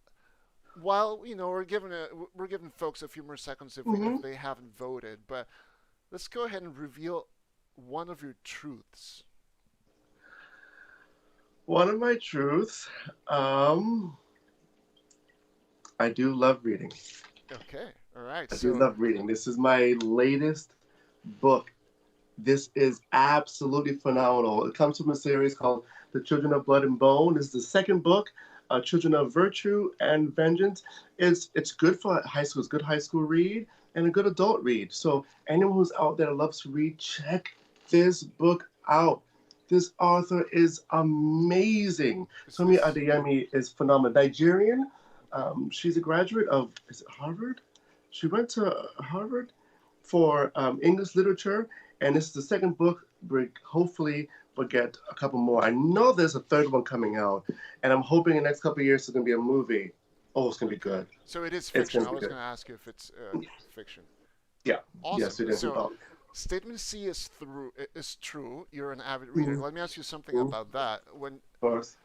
[SPEAKER 3] while we're giving folks a few more seconds
[SPEAKER 5] Hmm.
[SPEAKER 3] if they haven't voted, but let's go ahead and reveal one of your truths.
[SPEAKER 5] One of my truths, I do love reading.
[SPEAKER 3] Okay, all right.
[SPEAKER 5] I do
[SPEAKER 3] So
[SPEAKER 5] love reading. This is my latest book. This is absolutely phenomenal. It comes from a series called The Children of Blood and Bone. This is the second book, Children of Virtue and Vengeance. It's good for high school. It's a good high school read and a good adult read. So anyone who's out there that loves to read, check this book out. This author is amazing.
[SPEAKER 3] is
[SPEAKER 5] Tomi
[SPEAKER 3] this
[SPEAKER 5] Adeyemi is phenomenal. Nigerian. She's a graduate of, is it Harvard? She went to Harvard for English literature, and this is the second book. We hopefully will get a couple more. I know there's a third one coming out, and I'm hoping in the next couple of years it's going to be a movie. Oh, it's going to be
[SPEAKER 3] okay?
[SPEAKER 5] good.
[SPEAKER 3] So it is
[SPEAKER 5] It's
[SPEAKER 3] fiction.
[SPEAKER 5] going
[SPEAKER 3] I
[SPEAKER 5] to be
[SPEAKER 3] was
[SPEAKER 5] good.
[SPEAKER 3] going to ask you if it's fiction.
[SPEAKER 5] Yeah.
[SPEAKER 3] Awesome.
[SPEAKER 5] Yes, it is.
[SPEAKER 3] So
[SPEAKER 5] About.
[SPEAKER 3] statement C is true. You're an avid reader.
[SPEAKER 5] Mhm.
[SPEAKER 3] Let me ask you something
[SPEAKER 5] Mhm.
[SPEAKER 3] about that. When
[SPEAKER 5] Of course.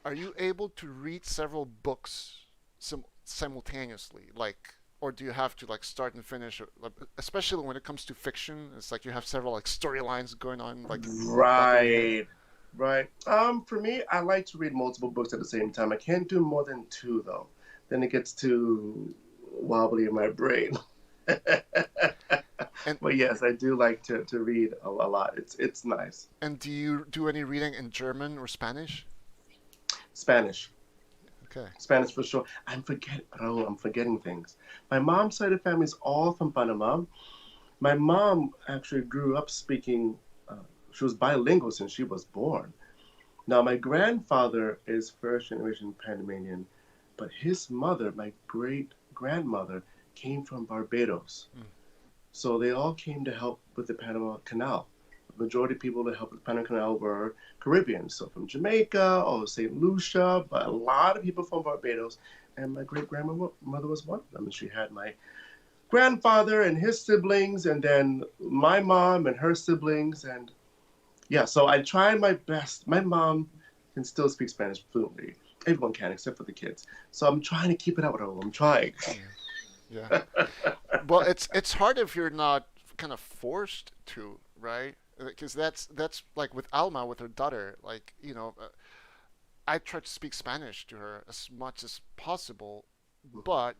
[SPEAKER 3] are you able to read several books simultaneously, like, or do you have to like start and finish, especially when it comes to fiction? It's like you have several like storylines going on like back in your head.
[SPEAKER 5] Right. Right. For me, I like to read multiple books at the same time. I can't do more than two, though. Then it gets too wobbly in my brain.
[SPEAKER 3] And
[SPEAKER 5] But yes, I do like to read a lot. It's nice.
[SPEAKER 3] and do you do any reading in German or Spanish?
[SPEAKER 5] Spanish.
[SPEAKER 3] Okay.
[SPEAKER 5] Spanish for sure. Raul, I'm forgetting things. My mom's side of the family is all from Panama. My mom actually grew up speaking, she was bilingual since she was born. Now, my grandfather is first generation Panamanian, but his mother, my great grandmother, came from Barbados.
[SPEAKER 3] Mm.
[SPEAKER 5] So they all came to help with the Panama Canal. The majority of people that helped with the Panama Canal were Caribbean, so from Jamaica or St. Lucia, but a lot of people from Barbados. And my great grandmother was one of them. And she had my grandfather and his siblings, and then my mom and her siblings. And yeah, so I tried my best. My mom can still speak Spanish fluently. Everyone can, except for the kids. So I'm trying to keep it up with her. I'm trying.
[SPEAKER 3] Yeah. Well, it's hard if you're not kind of forced to, right? Because that's like with Alma, with her daughter. Like, I try to speak Spanish to her as much as possible, but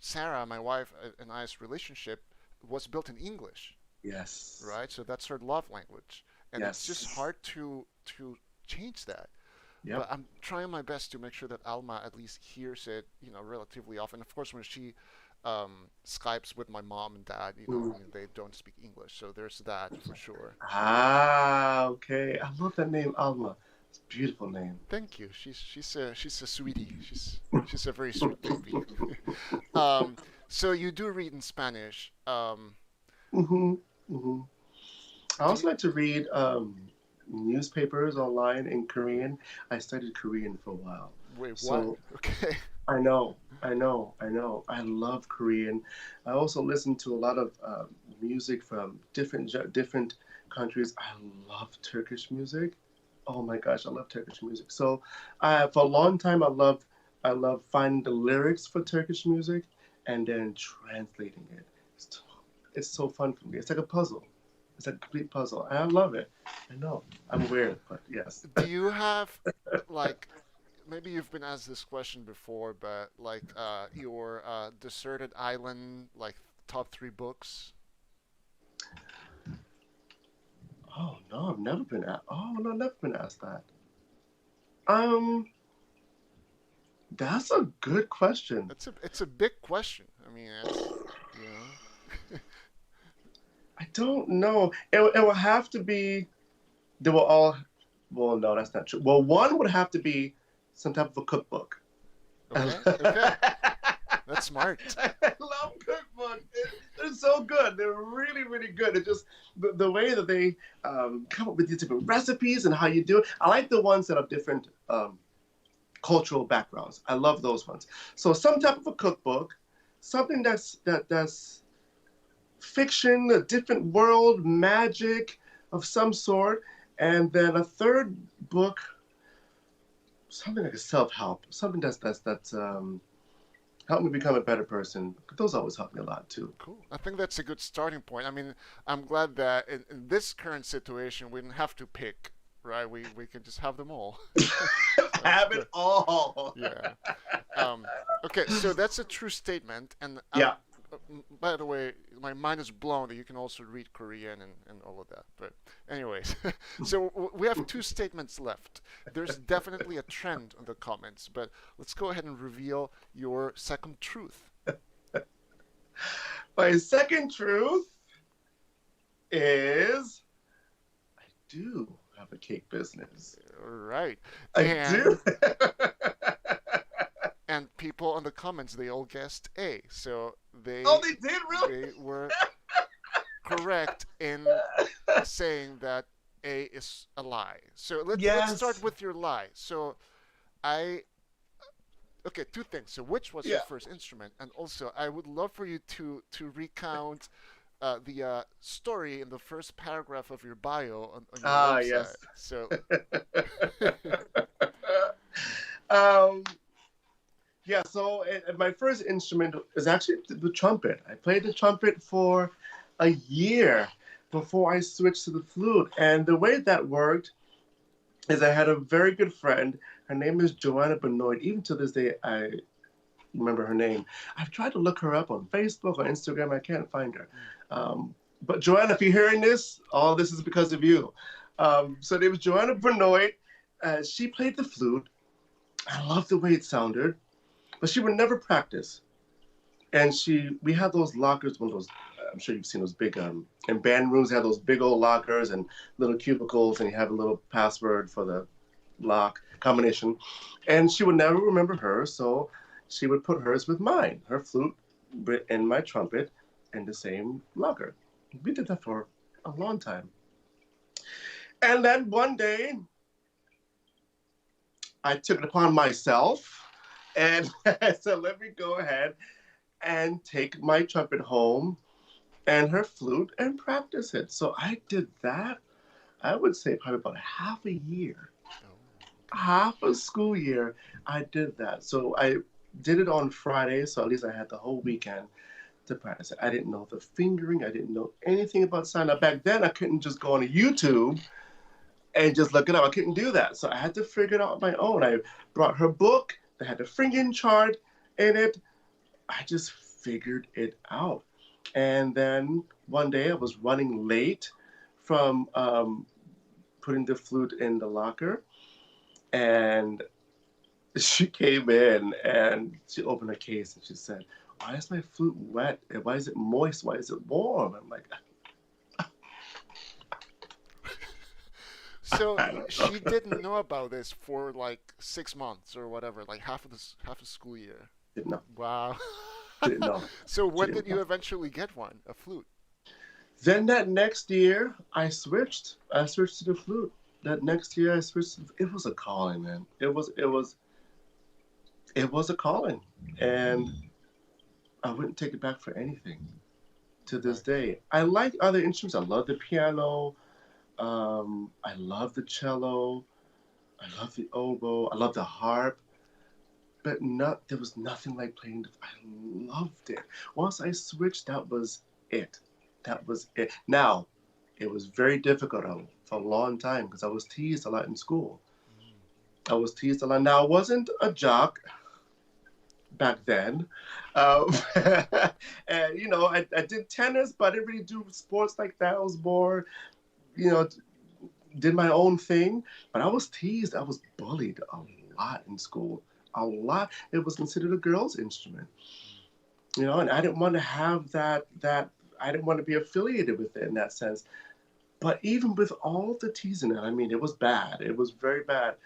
[SPEAKER 3] Sarah, my wife, and I's relationship was built in English,
[SPEAKER 5] Yes.
[SPEAKER 3] right? So that's her love language, and it's just
[SPEAKER 5] Yes.
[SPEAKER 3] hard to change that. But
[SPEAKER 5] Yep.
[SPEAKER 3] I'm trying my best to make sure that Alma at least hears it, relatively often. Of course, when she Skypes with my mom and dad,
[SPEAKER 5] Mm.
[SPEAKER 3] I mean, they don't speak English, so there's that for sure.
[SPEAKER 5] Ah, okay. I love that name, Alma. It's a beautiful name.
[SPEAKER 3] Thank you. She's a sweetie. She's a very sweet baby. um, so you do read in Spanish.
[SPEAKER 5] Hmm. Hmm. I
[SPEAKER 3] Do
[SPEAKER 5] also
[SPEAKER 3] you,
[SPEAKER 5] like to read newspapers online in Korean. I studied Korean for a while.
[SPEAKER 3] wait, what?
[SPEAKER 5] So
[SPEAKER 3] Okay.
[SPEAKER 5] I know, I know, I know. I love Korean. I also listen to a lot of music from different countries. I love Turkish music. Oh my gosh, I love Turkish music. So, for a long time, I love finding the lyrics for Turkish music and then translating it. It's, it's so fun for me. It's like a puzzle. It's a complete puzzle, and I love it. I know. I'm weird, but yes.
[SPEAKER 3] Do you have like maybe you've been asked this question before, but like your deserted island, like top three books?
[SPEAKER 5] Oh no, I've never been asked. Oh no, never been asked that. Um, That's a good question.
[SPEAKER 3] It's a big question. I mean, it's you know.
[SPEAKER 5] I don't know. It will have to be. They will all. Well, no, that's not true. Well, one would have to be some type of a cookbook.
[SPEAKER 3] Okay, okay, that's smart.
[SPEAKER 5] I love cookbooks. They're so good. They're really, really good. It's just the way that they come up with these different recipes and how you do it. I like the ones that have different cultural backgrounds. I love those ones. So some type of a cookbook, something that's fiction, a different world, magic of some sort, and then a third book, something like a self-help, something that's help me become a better person. Those always help me a lot too.
[SPEAKER 3] Cool. I think that's a good starting point. I mean, I'm glad that in this current situation we didn't have to pick, right? We can just have them all.
[SPEAKER 5] Have it all.
[SPEAKER 3] Yeah. Okay, so that's a true statement, and
[SPEAKER 5] Yeah.
[SPEAKER 3] by the way, my mind is blown that you can also read Korean and all of that. But anyways, so we have two statements left. There's definitely a trend in the comments, but let's go ahead and reveal your second truth.
[SPEAKER 5] My second truth is I do have a cake business.
[SPEAKER 3] All right.
[SPEAKER 5] I do.
[SPEAKER 3] And people in the comments, they all guessed A. So they
[SPEAKER 5] Did really?
[SPEAKER 3] they were correct in saying that A is a lie. So let's
[SPEAKER 5] Yes.
[SPEAKER 3] start with your lie. So okay, two things. So which was your first instrument? And also I would love for you to recount the story in the first paragraph of your bio on your website.
[SPEAKER 5] Yes.
[SPEAKER 3] So yeah, so my first instrument is actually the trumpet. I played the trumpet for a year before I switched to the flute. And the way that worked is I had a very good friend. Her name is Joanna Benoit. Even to this day, I remember her name. I've tried to look her up on Facebook or Instagram. I can't find her. But Joanna, if you're hearing this, all this is because of you. So there was Joanna Benoit. She played the flute. I loved the way it sounded. But she would never practice. And we had those lockers, one of those, I'm sure you've seen those big, in band rooms, they have those big old lockers and little cubicles, and you have a little password for the lock combination. And she would never remember hers, so she would put hers with mine, her flute and my trumpet in the same locker. We did that for a long time. And then one day, I took it upon myself and I said, let me go ahead and take my trumpet home and her flute and practice it. So I did that, I would say probably about half a year. Half a school year, I did that. So I did it on Friday, so at least I had the whole weekend to practice it. I didn't know the fingering. I didn't know anything about sound. Now, back then, I couldn't just go on YouTube and just look it up. I couldn't do that. So I had to figure it out on my own. I brought her book that had the fingering chart in it. I just figured it out. And then one day I was running late from putting the flute in the locker. And she came in and she opened her case and she said, why is my flute wet? And why is it moist? Why is it warm? I'm like, so she didn't know about this for like 6 months or whatever, like half a school year.
[SPEAKER 5] didn't know.
[SPEAKER 3] Wow.
[SPEAKER 5] Didn't know.
[SPEAKER 3] So when did you eventually get one, a flute?
[SPEAKER 5] Then that next year I switched. I switched to the flute. That next year I switched. It was a calling, man. It was a calling, and I wouldn't take it back for anything. To this day, I like other instruments. I love the piano. I love the cello. I love the oboe. I love the harp. But there was nothing like playing. I loved it. Once I switched, that was it. That was it. Now, it was very difficult for a long time because I was teased a lot in school. I was teased a lot. Now, I wasn't a jock back then. And, you know, I did tennis, but I didn't really do sports like that. I was more, you know, did my own thing. But I was teased. I was bullied a lot in school. a lot. It was considered a girl's instrument, you know, and I didn't want to have that. I didn't want to be affiliated with it in that sense. But even with all the teasing, I mean, it was bad. It was very bad,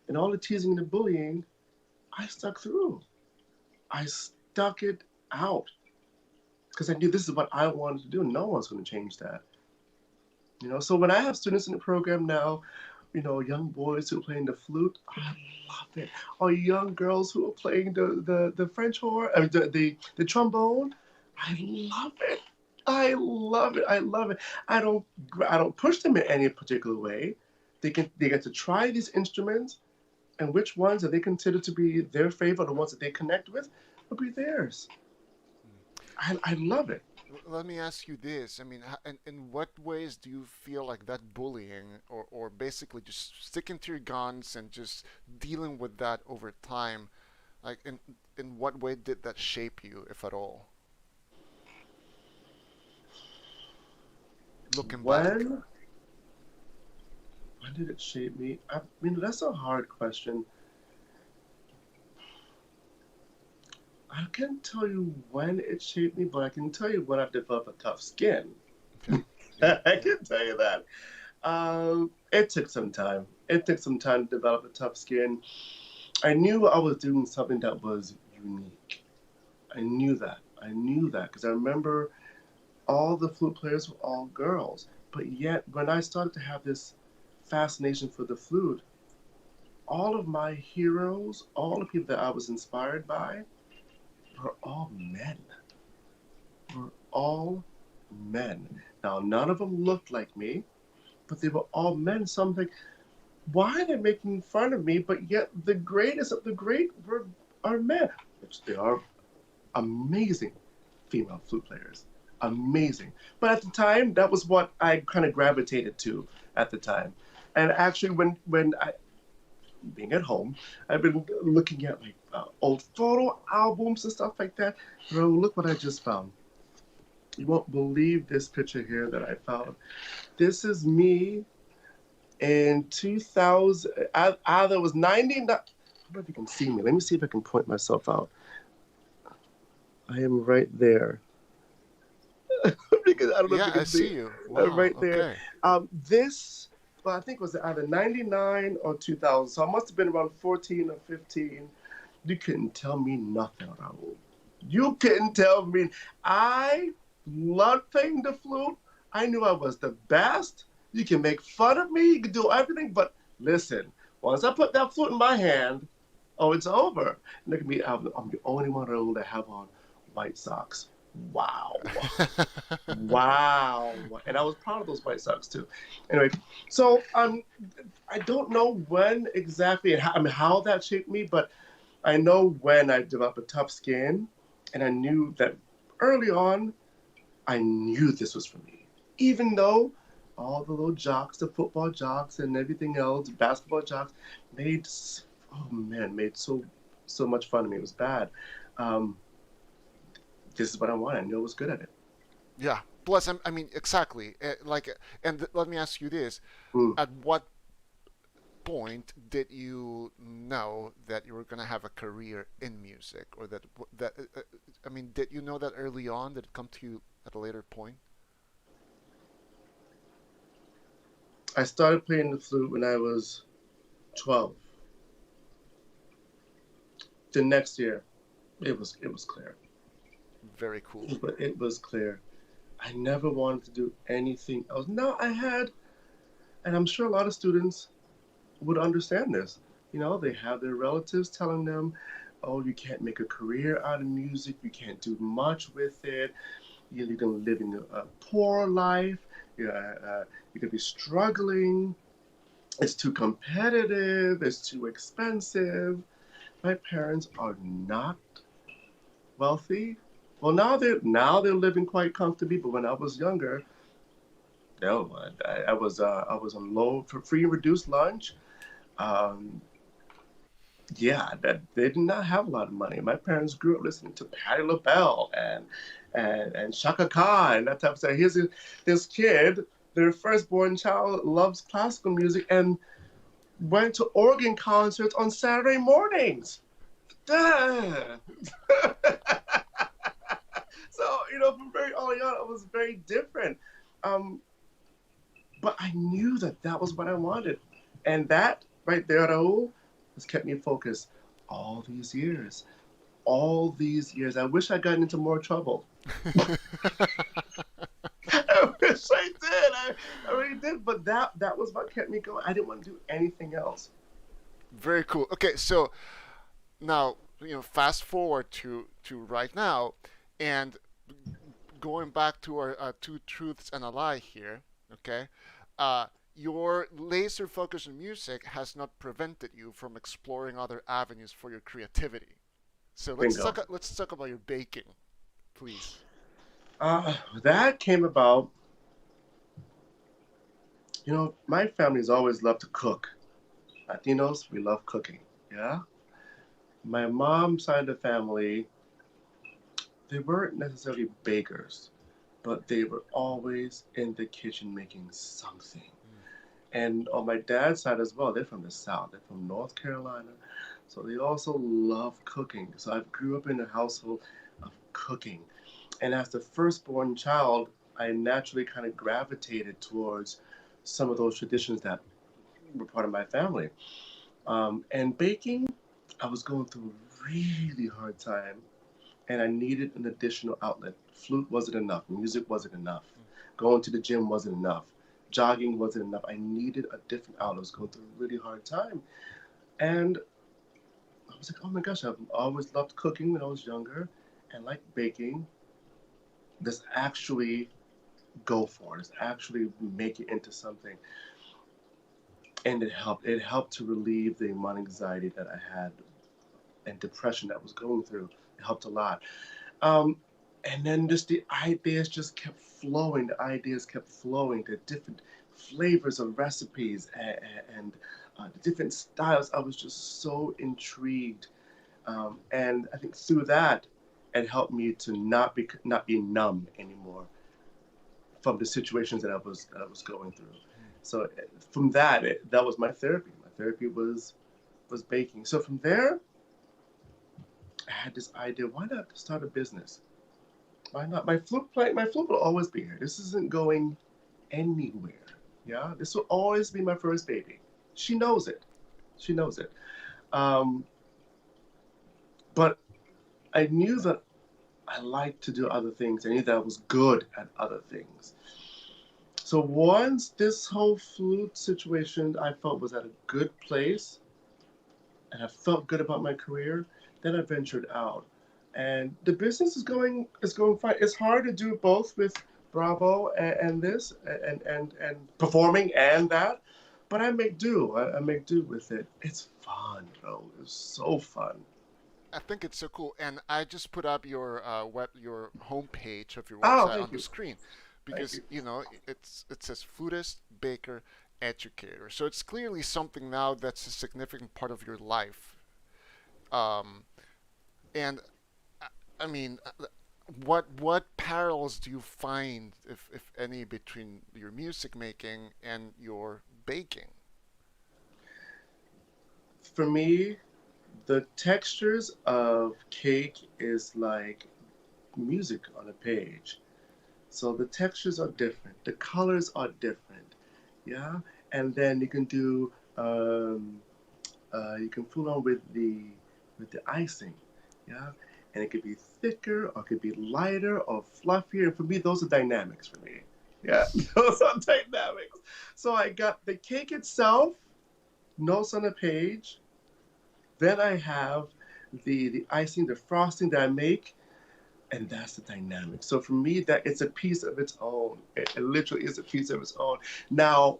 [SPEAKER 5] and all the teasing and the bullying, I stuck through. I stuck it out because I knew this is what I wanted to do. No one's going to change that. You know, so when I have students in the program now, you know, young boys who are playing the flute, I love it. Or young girls who are playing the French horn, I mean, the trombone, I love it. I love it. I love it. I don't push them in any particular way. They get to try these instruments, and which ones that they consider to be their favorite, the ones that they connect with, will be theirs. I love it.
[SPEAKER 3] Let me ask you this. I mean, in what ways do you feel like that bullying, or basically just sticking to your guns and just dealing with that over time, like in what way did that shape you, if at all? Looking back.
[SPEAKER 5] When did it shape me? I mean, that's a hard question. I can't tell you when it shaped me, but I can tell you when I've developed a tough skin.
[SPEAKER 3] Okay.
[SPEAKER 5] I can tell you that. It took some time. It took some time to develop a tough skin. I knew I was doing something that was unique. I knew that. I knew that because I remember all the flute players were all girls. But yet, when I started to have this fascination for the flute, all of my heroes, all the people that I was inspired by, were all men. Were all men. Now, none of them looked like me, but they were all men. So I'm like, why are they making fun of me? But yet, the greatest of the great are men, which they are amazing female flute players. Amazing. But at the time, that was what I kind of gravitated to at the time. And actually, when I, being at home, I've been looking at like old photo albums and stuff like that. Bro, look what I just found. You won't believe this picture here that I found. This is me in 2000. Either it was 90. I don't know if you can see me. Let me see if I can point myself out. I am right there. Because I don't know if you
[SPEAKER 3] Yeah,
[SPEAKER 5] can
[SPEAKER 3] I see you.
[SPEAKER 5] I'm
[SPEAKER 3] Wow.
[SPEAKER 5] right there.
[SPEAKER 3] Okay.
[SPEAKER 5] This, well, I think it was either 99 or 2000. So I must have been around 14 or 15. You couldn't tell me nothing, Raul. You couldn't tell me. I loved playing the flute. I knew I was the best. You can make fun of me. You can do everything. But listen, once I put that flute in my hand, oh, it's over. Look at me. I'm the only one, Raul, that have on white socks. Wow. Wow. And I was proud of those White Sox too. Anyway, so I don't know when exactly and how that shaped me, but I know when I developed a tough skin, and I knew that early on, I knew this was for me. Even though all the little jocks, the football jocks and everything else, basketball jocks, made so much fun of me. It was bad. This is what I wanted. I knew I was good at it.
[SPEAKER 3] Yeah. Plus, I mean, exactly. Let me ask you this: at what point did you know that you were going to have a career in music, or that I mean, did you know that early on? Did it come to you at a later point?
[SPEAKER 5] I started playing the flute when I was 12. The next year, it was clear.
[SPEAKER 3] Very cool.
[SPEAKER 5] But it was clear. I never wanted to do anything else. No, I had, and I'm sure a lot of students would understand this. You know, they have their relatives telling them, oh, you can't make a career out of music. You can't do much with it. You're going to live in a poor life. You're going to be struggling. It's too competitive. It's too expensive. My parents are not wealthy. Well, now they're living quite comfortably. But when I was younger, no, I was on low for free and reduced lunch. Yeah, that they did not have a lot of money. My parents grew up listening to Patti LaBelle and Shaka Khan and that type of stuff. Here's this kid, their firstborn child, loves classical music and went to organ concerts on Saturday mornings. ah. So, from very early on, it was very different. Um, but I knew that that was what I wanted. And that right there, Raul, has kept me focused all these years. All these years. I wish I got into more trouble. I wish I did. I really did. But that was what kept me going. I didn't want to do anything else.
[SPEAKER 3] Very cool. Okay, so now fast forward to right now, and going back to our two truths and a lie here. Okay, your laser focus on music has not prevented you from exploring other avenues for your creativity. So
[SPEAKER 5] Bingo.
[SPEAKER 3] let's talk about your baking, please.
[SPEAKER 5] That came about. My family's always loved to cook. Latinos, we love cooking. Yeah. My mom's side of the family, they weren't necessarily bakers, but they were always in the kitchen making something. And on my dad's side as well, they're from the South. They're from North Carolina. So they also love cooking. So I grew up in a household of cooking. And as the firstborn child, I naturally kind of gravitated towards some of those traditions that were part of my family. And baking, I was going through a really hard time, and I needed an additional outlet. Flute wasn't enough, music wasn't enough, going to the gym wasn't enough, jogging wasn't enough. I needed a different outlet. I was going through a really hard time. And I was like, oh my gosh, I've always loved cooking when I was younger and like baking. Let's actually go for it. Let's actually make it into something. And it helped. It helped to relieve the amount of anxiety that I had and depression that I was going through. It helped a lot. Um, and then just the ideas just kept flowing. The ideas kept flowing. The different flavors of recipes and the different styles. I was just so intrigued, and I think through that, it helped me to not be numb anymore from the situations that I was going through. So from that, that was my therapy. My therapy was baking. So from there, I had this idea: why not start a business? Why not? My flute will always be here. This isn't going anywhere. Yeah, this will always be my first baby. She knows it. She knows it. Um, but I knew that I liked to do other things. I knew that I was good at other things. So once this whole flute situation I felt was at a good place, and I felt good about my career, then I ventured out. And the business is going fine. It's hard to do both with Bravo and this and performing and that, but I make do. I make do with it. It's fun, bro. It's so fun.
[SPEAKER 3] I think it's so cool, and I just put up your homepage of your
[SPEAKER 5] Oh,
[SPEAKER 3] website on
[SPEAKER 5] thank
[SPEAKER 3] the
[SPEAKER 5] you.
[SPEAKER 3] screen,
[SPEAKER 5] Thank
[SPEAKER 3] because
[SPEAKER 5] you.
[SPEAKER 3] it says flutist, baker, educator. So it's clearly something now that's a significant part of your life. Um, and I mean, what parallels do you find, if any, between your music making and your baking?
[SPEAKER 5] For me, the textures of cake is like music on a page. So the textures are different, the colors are different, yeah. And then you can fool on with the icing, yeah. And it could be thicker or it could be lighter or fluffier. And for me, those are dynamics for me. Yeah, those are dynamics. So I got the cake itself, notes on a page. Then I have the icing, the frosting that I make, and that's the dynamic. So for me, that it's a piece of its own. It literally is a piece of its own. Now,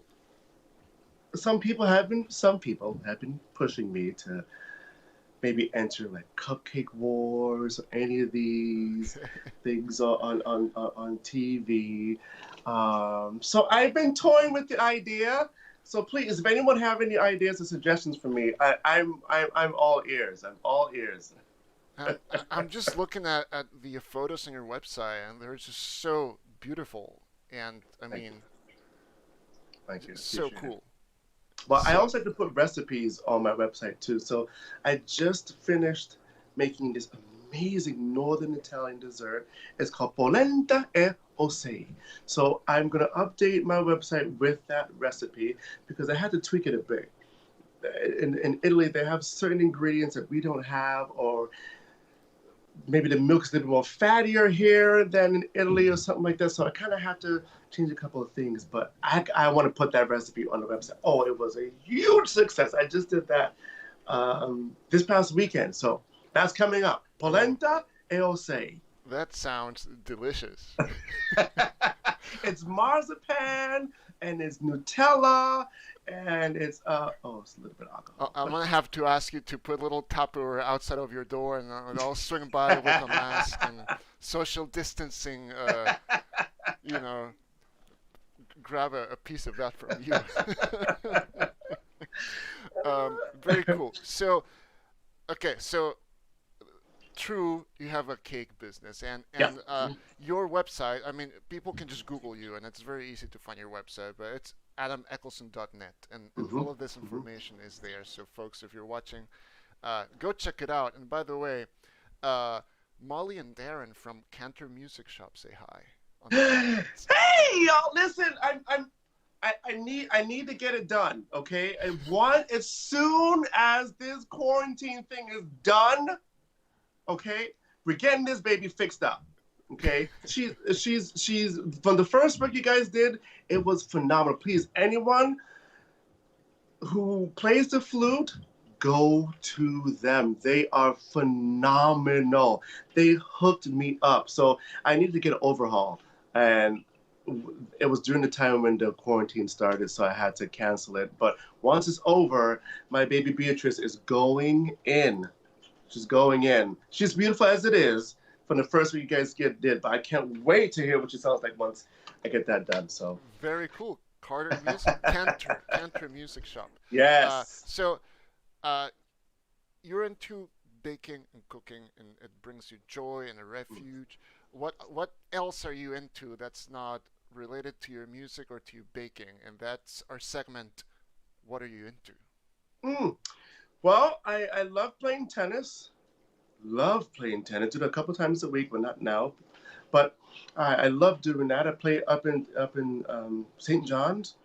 [SPEAKER 5] some people have been pushing me to maybe enter like cupcake wars or any of these things on TV. So I've been toying with the idea. So please, if anyone have any ideas or suggestions for me, I'm all ears. I'm all ears.
[SPEAKER 3] I'm just looking at the photos on your website, and they're just so beautiful, and I
[SPEAKER 5] Thank you.
[SPEAKER 3] mean,
[SPEAKER 5] Thank you.
[SPEAKER 3] so
[SPEAKER 5] Appreciate it.
[SPEAKER 3] cool.
[SPEAKER 5] Well, I
[SPEAKER 3] So,
[SPEAKER 5] also like to put recipes on my website too. So I just finished making this amazing Northern Italian dessert. It's called polenta e osei. So I'm going to update my website with that recipe because I had to tweak it a bit. In Italy, they have certain ingredients that we don't have, or maybe the milk's a little more fattier here than in Italy or something like that. So I kind of had to change a couple of things, but I want to put that recipe on the website. Oh, it was a huge success. I just did that this past weekend. So that's coming up. Polenta e osei.
[SPEAKER 3] That sounds delicious.
[SPEAKER 5] It's marzipan and it's Nutella and it's it's a little bit of alcohol.
[SPEAKER 3] I'm gonna have to ask you to put a little Tupperware outside of your door, and I'll swing by with a mask and social distancing. Grab a piece of that from you. Very cool. So, okay, so true, you have a cake business, and your website. I mean, people can just Google you, and it's very easy to find your website. But it's adameccleston.net, and all of this information is there. So, folks, if you're watching, go check it out. And by the way, Molly and Darren from Cantor Music Shop say hi.
[SPEAKER 5] Hey, y'all! Listen, I need to get it done. Okay, and as soon as this quarantine thing is done. Okay, we're getting this baby fixed up. Okay, she's from the first work you guys did, it was phenomenal. Please, anyone who plays the flute, go to them. They are phenomenal. They hooked me up. So I needed to get an overhaul, and it was during the time when the quarantine started, so I had to cancel it. But once it's over, my baby Beatrice is going in. She's going in. She's beautiful as it is from the first week you guys did, but I can't wait to hear what she sounds like once I get that done. So
[SPEAKER 3] very cool. Cantor Music Shop.
[SPEAKER 5] Yes.
[SPEAKER 3] So you're into baking and cooking, and it brings you joy and a refuge. What else are you into that's not related to your music or to your baking? And that's our segment. What are you into?
[SPEAKER 5] Well, I love playing tennis. Love playing tennis. Do it a couple times a week, but not now. But I love doing that. I play up in St. John's,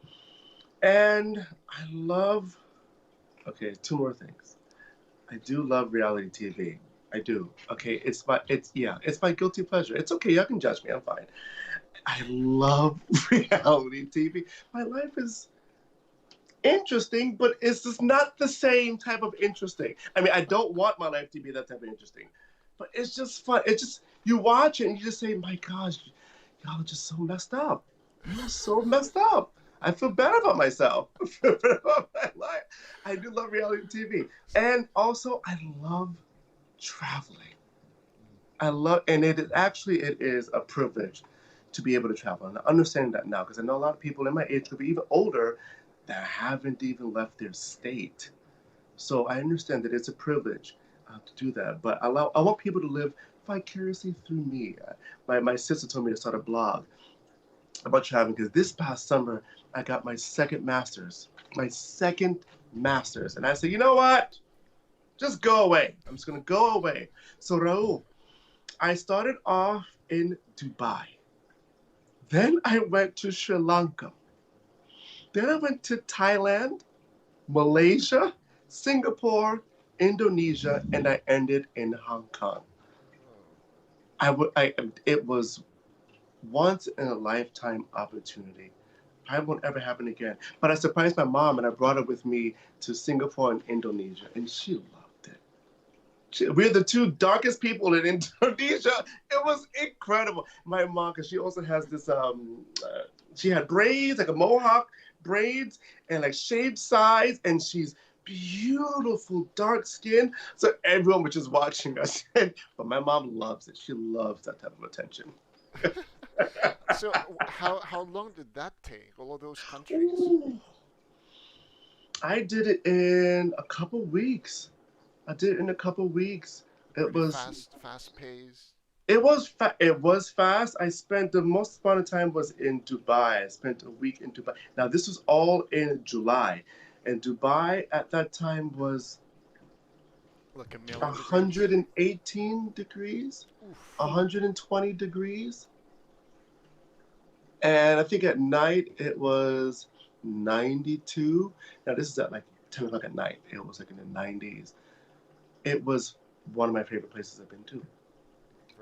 [SPEAKER 5] and I love. Okay, two more things. I do love reality TV. I do. Okay, it's my guilty pleasure. It's okay. You can judge me. I'm fine. I love reality TV. My life is interesting, but it's just not the same type of interesting. I mean, I don't want my life to be that type of interesting, but it's just fun. It's just, you watch it and you just say, my gosh, y'all are just so messed up. You're so messed up. I feel better about myself. I feel better about my life. I do love reality TV. And also, I love traveling. And it is a privilege to be able to travel. And I understand that now, because I know a lot of people in my age group, even older, that haven't even left their state. So I understand that it's a privilege to do that. But I want people to live vicariously through me. My sister told me to start a blog about traveling, because this past summer, I got my second master's. And I said, you know what? Just go away. I'm just going to go away. So Raul, I started off in Dubai. Then I went to Sri Lanka. Then I went to Thailand, Malaysia, Singapore, Indonesia, and I ended in Hong Kong. It was once in a lifetime opportunity. Probably won't ever happen again. But I surprised my mom and I brought her with me to Singapore and Indonesia, and she loved it. We're the two darkest people in Indonesia. It was incredible. My mom, because she also has this, she had braids, like a mohawk braids, and like shaved sides, and she's beautiful, dark skin. So everyone was just watching us. But my mom loves it. She loves that type of attention.
[SPEAKER 3] So how long did that take, all of those countries?
[SPEAKER 5] Ooh. I did it in a couple weeks. It was
[SPEAKER 3] fast paced.
[SPEAKER 5] It was fast. I spent the most amount of time was in Dubai. I spent a week in Dubai. Now this was all in July, and Dubai at that time was
[SPEAKER 3] Like a million degrees?
[SPEAKER 5] 118 degrees,
[SPEAKER 3] Oof.
[SPEAKER 5] 120 degrees. And I think at night it was 92. Now this is at like 10 o'clock at night. It was like in the 90s. It was one of my favorite places I've been to.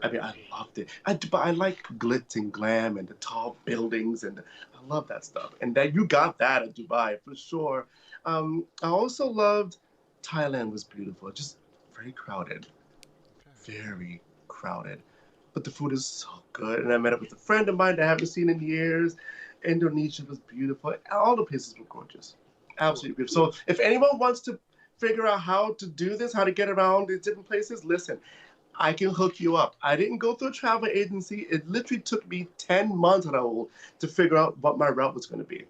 [SPEAKER 5] I mean, I loved it. But I like glitz and glam and the tall buildings, and I love that stuff. And that you got that at Dubai for sure. I also loved Thailand. Was beautiful, just very crowded, very crowded. But the food is so good. And I met up with a friend of mine that I haven't seen in years. Indonesia was beautiful. All the places were gorgeous, absolutely beautiful. So if anyone wants to figure out how to do this, how to get around these different places, listen. I can hook you up. I didn't go through a travel agency. It literally took me 10 months, Raul, to figure out what my route was going to be.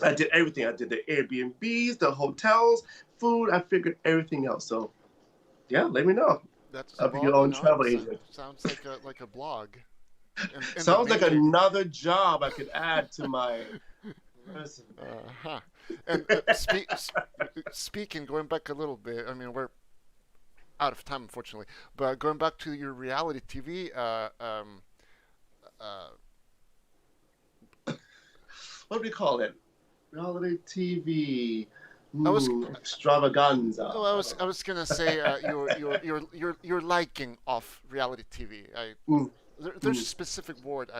[SPEAKER 5] I did everything. I did the Airbnbs, the hotels, food. I figured everything out. So, yeah, let me know.
[SPEAKER 3] That's
[SPEAKER 5] I'll be
[SPEAKER 3] well,
[SPEAKER 5] your own travel agent.
[SPEAKER 3] sounds like a blog.
[SPEAKER 5] Sounds like another job I could add to my resume.
[SPEAKER 3] Uh-huh. And speaking, going back a little bit, I mean, we're out of time, unfortunately. But going back to your reality TV,
[SPEAKER 5] What do we call it? Reality TV.
[SPEAKER 3] I was
[SPEAKER 5] Extravaganza.
[SPEAKER 3] oh, I was gonna say your liking of reality TV. There's a specific word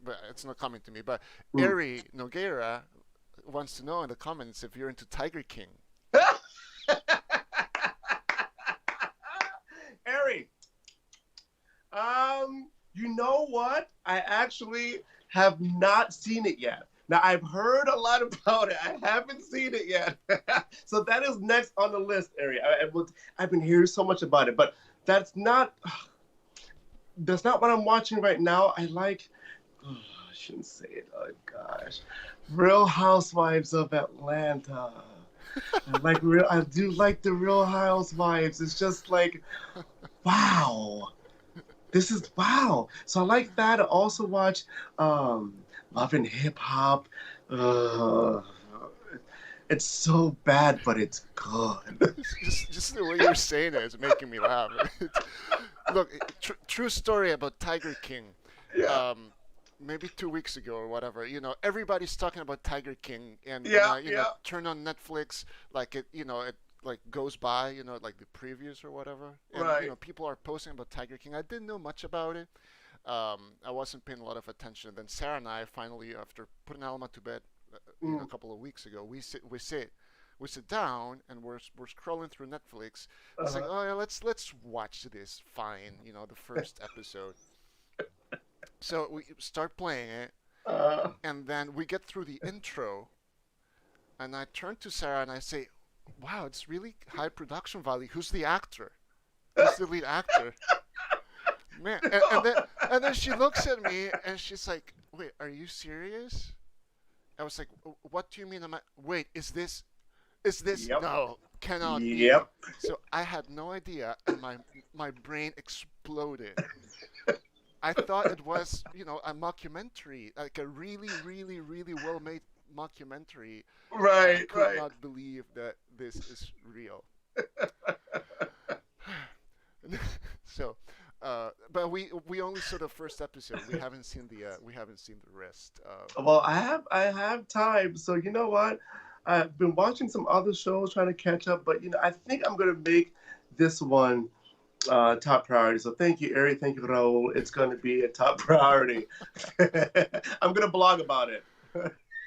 [SPEAKER 3] but it's not coming to me. But Eri Nogueira wants to know in the comments if you're into Tiger King.
[SPEAKER 5] Ari, you know what? I actually have not seen it yet. Now, I've heard a lot about it. I haven't seen it yet. So that is next on the list, Ari. I've been hearing so much about it, but that's not what I'm watching right now. I shouldn't say it. Oh, gosh. Real Housewives of Atlanta. I do like the Real Housewives. It's just like, wow. This is wow. So I like that. I also watch Love and Hip Hop. It's so bad, but it's good.
[SPEAKER 3] just the way you're saying it is making me laugh. Look, true story about Tiger King.
[SPEAKER 5] Yeah.
[SPEAKER 3] Maybe 2 weeks ago or whatever, everybody's talking about Tiger King, and turn on Netflix, like it like goes by, like the previews or whatever, and
[SPEAKER 5] Right.
[SPEAKER 3] people are posting about Tiger King. I didn't know much about it. I wasn't paying a lot of attention. Then Sarah and I finally, after putting Alma to bed a couple of weeks ago, we sit down and we're scrolling through Netflix. It's like, oh yeah, let's watch this. Fine, the first episode. So we start playing it, and then we get through the intro, and I turn to Sarah and I say, wow, it's really high production value. Who's the actor? Who's the lead actor? Man, and then she looks at me and she's like, wait, are you serious? I was like, what do you mean? Wait, is this,
[SPEAKER 5] Yep.
[SPEAKER 3] no, cannot
[SPEAKER 5] Yep.
[SPEAKER 3] be. So I had no idea, and my brain exploded. I thought it was, a mockumentary, like a really, really, really well-made mockumentary.
[SPEAKER 5] Right.
[SPEAKER 3] I could not believe that this is real. So, but we only saw the first episode. We haven't seen the rest.
[SPEAKER 5] Well, I have time, so you know what? I've been watching some other shows trying to catch up, but I think I'm gonna make this one top priority. So thank you, Ari. Thank you, Raul. It's going to be a top priority. I'm going to blog about it.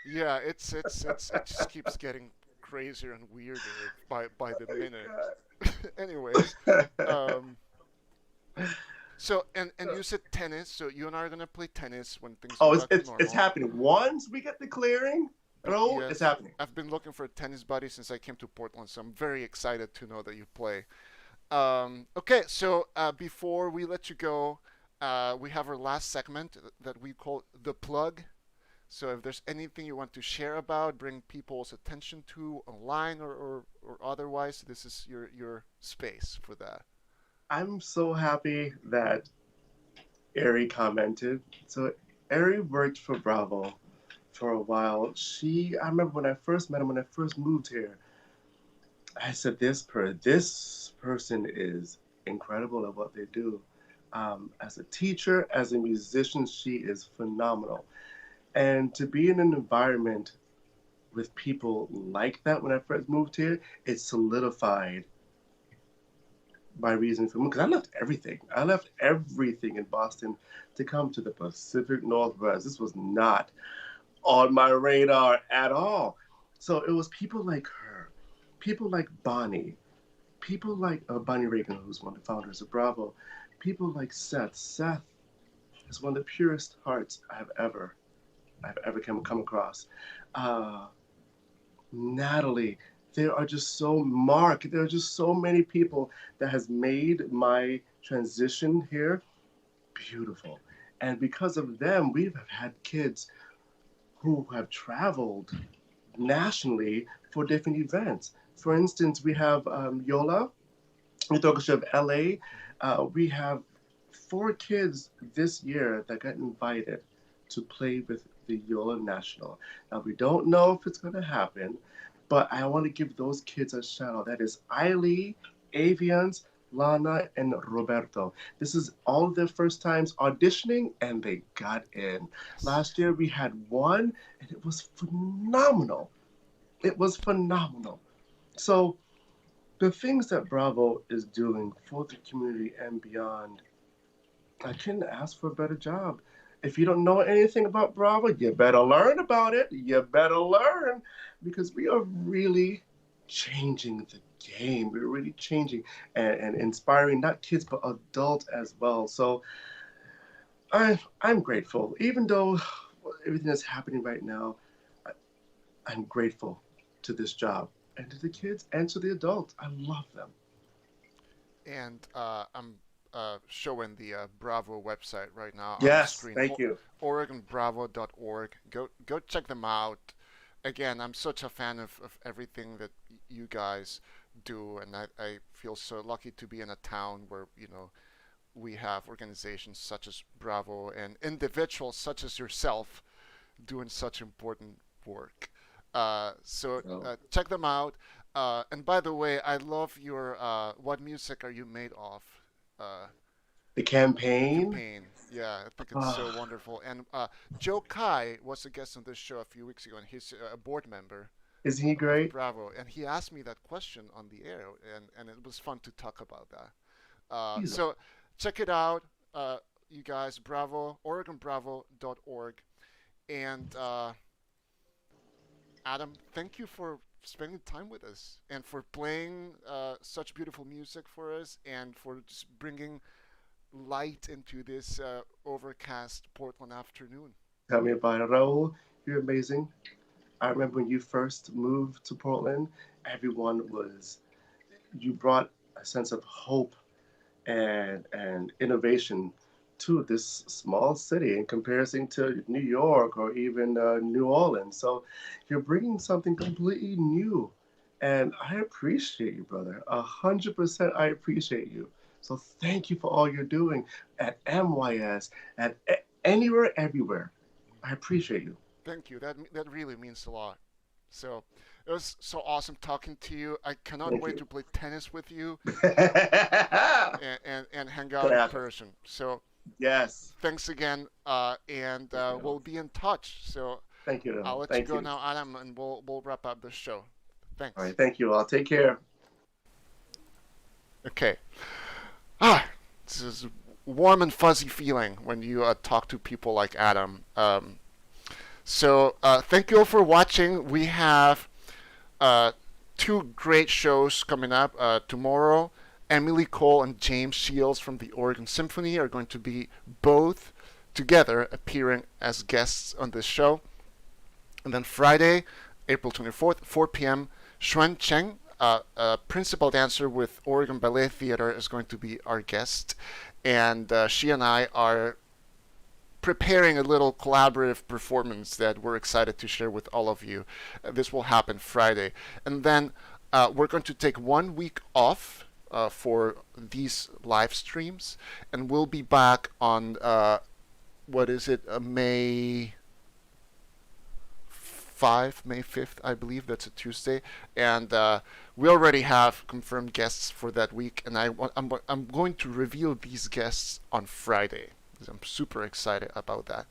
[SPEAKER 3] Yeah, it just keeps getting crazier and weirder by the minute. Anyways, so and you said tennis. So you and I are going to play tennis when things go back to normal.
[SPEAKER 5] It's happening. Once we get the clearing, Raul,
[SPEAKER 3] Yes,
[SPEAKER 5] it's happening.
[SPEAKER 3] I've been looking for a tennis buddy since I came to Portland, so I'm very excited to know that you play. Okay, so before we let you go, we have our last segment that we call The Plug. So if there's anything you want to share about, bring people's attention to online or otherwise, this is your space for that.
[SPEAKER 5] I'm so happy that Ari commented. So Ari worked for Bravo for a while. I remember when I first met him, when I first moved here, I said, this person is incredible at what they do. As a teacher, as a musician, she is phenomenal. And to be in an environment with people like that when I first moved here, it solidified my reason for moving. Because I left everything. I left everything in Boston to come to the Pacific Northwest. This was not on my radar at all. So it was people like her, people like Bonnie, people like Bonnie Reagan, who's one of the founders of Bravo, people like Seth. Seth is one of the purest hearts I've ever come across. Uh, Natalie, there are just so Mark, there are just so many people that has made my transition here beautiful. And because of them, we've had kids who have traveled nationally for different events. For instance, we have Yola, with the Orchestra of LA. We have 4 kids this year that got invited to play with the Yola National. Now, we don't know if it's going to happen, but I want to give those kids a shout out. That is Ailey, Avians, Lana, and Roberto. This is all of their first times auditioning, and they got in. Last year we had one, and it was phenomenal. It was phenomenal. So the things that Bravo is doing for the community and beyond, I couldn't ask for a better job. If you don't know anything about Bravo, you better learn about it. You better learn, because we are really changing the game. We're really changing and inspiring not kids but adults as well. So I'm grateful, even though everything that's happening right now. I'm grateful to this job and to the kids and to the adults. I love them.
[SPEAKER 3] And I'm showing the Bravo website right now on the
[SPEAKER 5] Yes,
[SPEAKER 3] screen.
[SPEAKER 5] thank you.
[SPEAKER 3] OregonBravo.org. Go check them out. Again, I'm such a fan of everything that you guys do, and I feel so lucky to be in a town where we have organizations such as Bravo and individuals such as yourself doing such important work. So check them out. And by the way, I love your what music are you made of?
[SPEAKER 5] The campaign.
[SPEAKER 3] Campaign. Yeah, I think it's so wonderful. And Joe Kai was a guest on this show a few weeks ago, and he's a board member
[SPEAKER 5] Isn't he
[SPEAKER 3] of
[SPEAKER 5] great?
[SPEAKER 3] Bravo. And he asked me that question on the air, and it was fun to talk about that. So check it out, you guys. Bravo, OregonBravo.org. And Adam, thank you for spending time with us and for playing such beautiful music for us and for just bringing light into this overcast Portland afternoon.
[SPEAKER 5] Tell me about it, Raul. You're amazing. I remember when you first moved to Portland, you brought a sense of hope and innovation to this small city in comparison to New York or even New Orleans. So you're bringing something completely new. And I appreciate you, brother. 100% I appreciate you. So thank you for all you're doing at MYS, at anywhere, everywhere. I appreciate you.
[SPEAKER 3] Thank you. That really means a lot. So it was so awesome talking to you. I cannot
[SPEAKER 5] Thank
[SPEAKER 3] wait
[SPEAKER 5] you.
[SPEAKER 3] to play tennis with you
[SPEAKER 5] Yes.
[SPEAKER 3] and hang out in person. So thanks again, and we'll be in touch. So
[SPEAKER 5] Thank you.
[SPEAKER 3] I'll let you go now, Adam, and we'll wrap up the show. Thanks.
[SPEAKER 5] All right. Thank you all. Take care.
[SPEAKER 3] Okay. This is a warm and fuzzy feeling when you talk to people like Adam. So thank you all for watching. We have 2 great shows coming up tomorrow. Emily Cole and James Shields from the Oregon Symphony are going to be both together appearing as guests on this show. And then Friday, April 24th, 4 p.m., Xuan Cheng, a principal dancer with Oregon Ballet Theater, is going to be our guest. And she and I are preparing a little collaborative performance that we're excited to share with all of you. This will happen Friday. And then we're going to take 1 week off for these live streams, and we'll be back on May 5, May 5th, I believe. That's a Tuesday. And we already have confirmed guests for that week. And I'm going to reveal these guests on Friday. I'm super excited about that.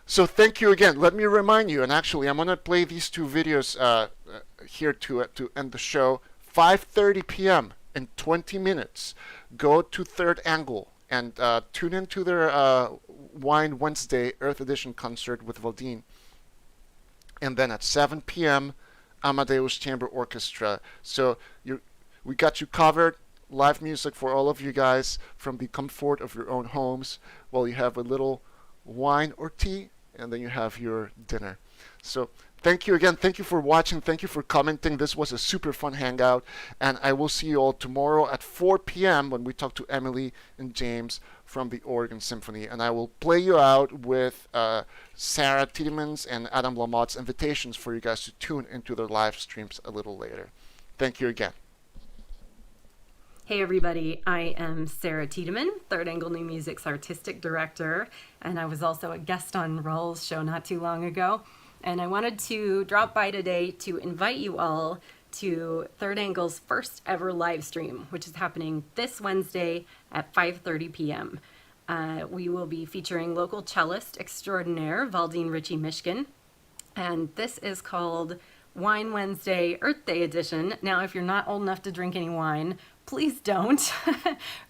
[SPEAKER 3] So thank you again. Let me remind you, and actually I'm going to play these two videos here to end the show. 5:30 p.m. in 20 minutes. Go to Third Angle and tune into their Wine Wednesday Earth Edition concert with Valdine. And then at 7 p.m., Amadeus Chamber Orchestra. So we got you covered. Live music for all of you guys from the comfort of your own homes while you have a little wine or tea, and then you have your dinner. So thank you again. Thank you for watching. Thank you for commenting. This was a super fun hangout, and I will see you all tomorrow at 4 p.m. when we talk to Emily and James from the Oregon Symphony, and I will play you out with Sarah Tiedeman's and Adam Lamott's invitations for you guys to tune into their live streams a little later. Thank you again.
[SPEAKER 1] Hey everybody, I am Sarah Tiedemann, Third Angle New Music's artistic director, and I was also a guest on Raul's show not too long ago. And I wanted to drop by today to invite you all to Third Angle's first ever live stream, which is happening this Wednesday at 5:30 p.m. We will be featuring local cellist extraordinaire Valdine Ritchie-Mishkin, and this is called Wine Wednesday Earth Day Edition. Now, if you're not old enough to drink any wine, please don't.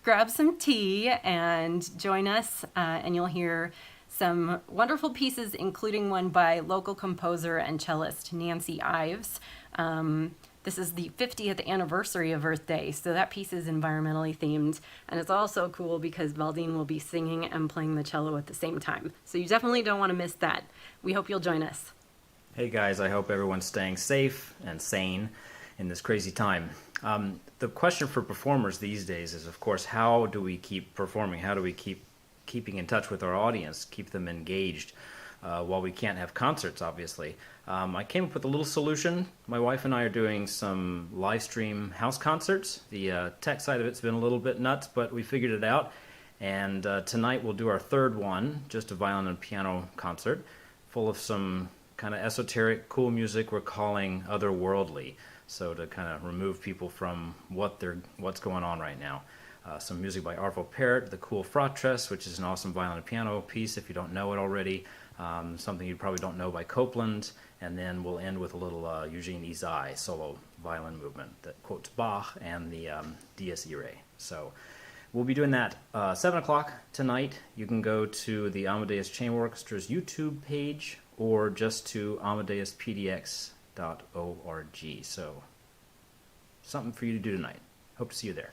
[SPEAKER 1] Grab some tea and join us, and you'll hear some wonderful pieces, including one by local composer and cellist Nancy Ives. This is the 50th anniversary of Earth Day, so that piece is environmentally themed, and it's also cool because Valdine will be singing and playing the cello at the same time. So you definitely don't want to miss that. We hope you'll join us.
[SPEAKER 4] Hey guys, I hope everyone's staying safe and sane in this crazy time. The question for performers these days is, of course, how do we keep performing? How do we keeping in touch with our audience, keep them engaged while we can't have concerts, obviously? I came up with a little solution. My wife and I are doing some live stream house concerts. The tech side of it's been a little bit nuts, but we figured it out. And tonight we'll do our third one, just a violin and piano concert, full of some kind of esoteric, cool music we're calling otherworldly. So to kind of remove people from what's going on right now. Some music by Arvo Pärt, The Cool Fratres, which is an awesome violin and piano piece if you don't know it already. Something you probably don't know by Copland. And then we'll end with a little Eugene Izai solo violin movement that quotes Bach and the Dies Irae. So we'll be doing that 7 o'clock tonight. You can go to the Amadeus Chamber Orchestra's YouTube page or just to AmadeusPDX.org. So something for you to do tonight. Hope to see you there.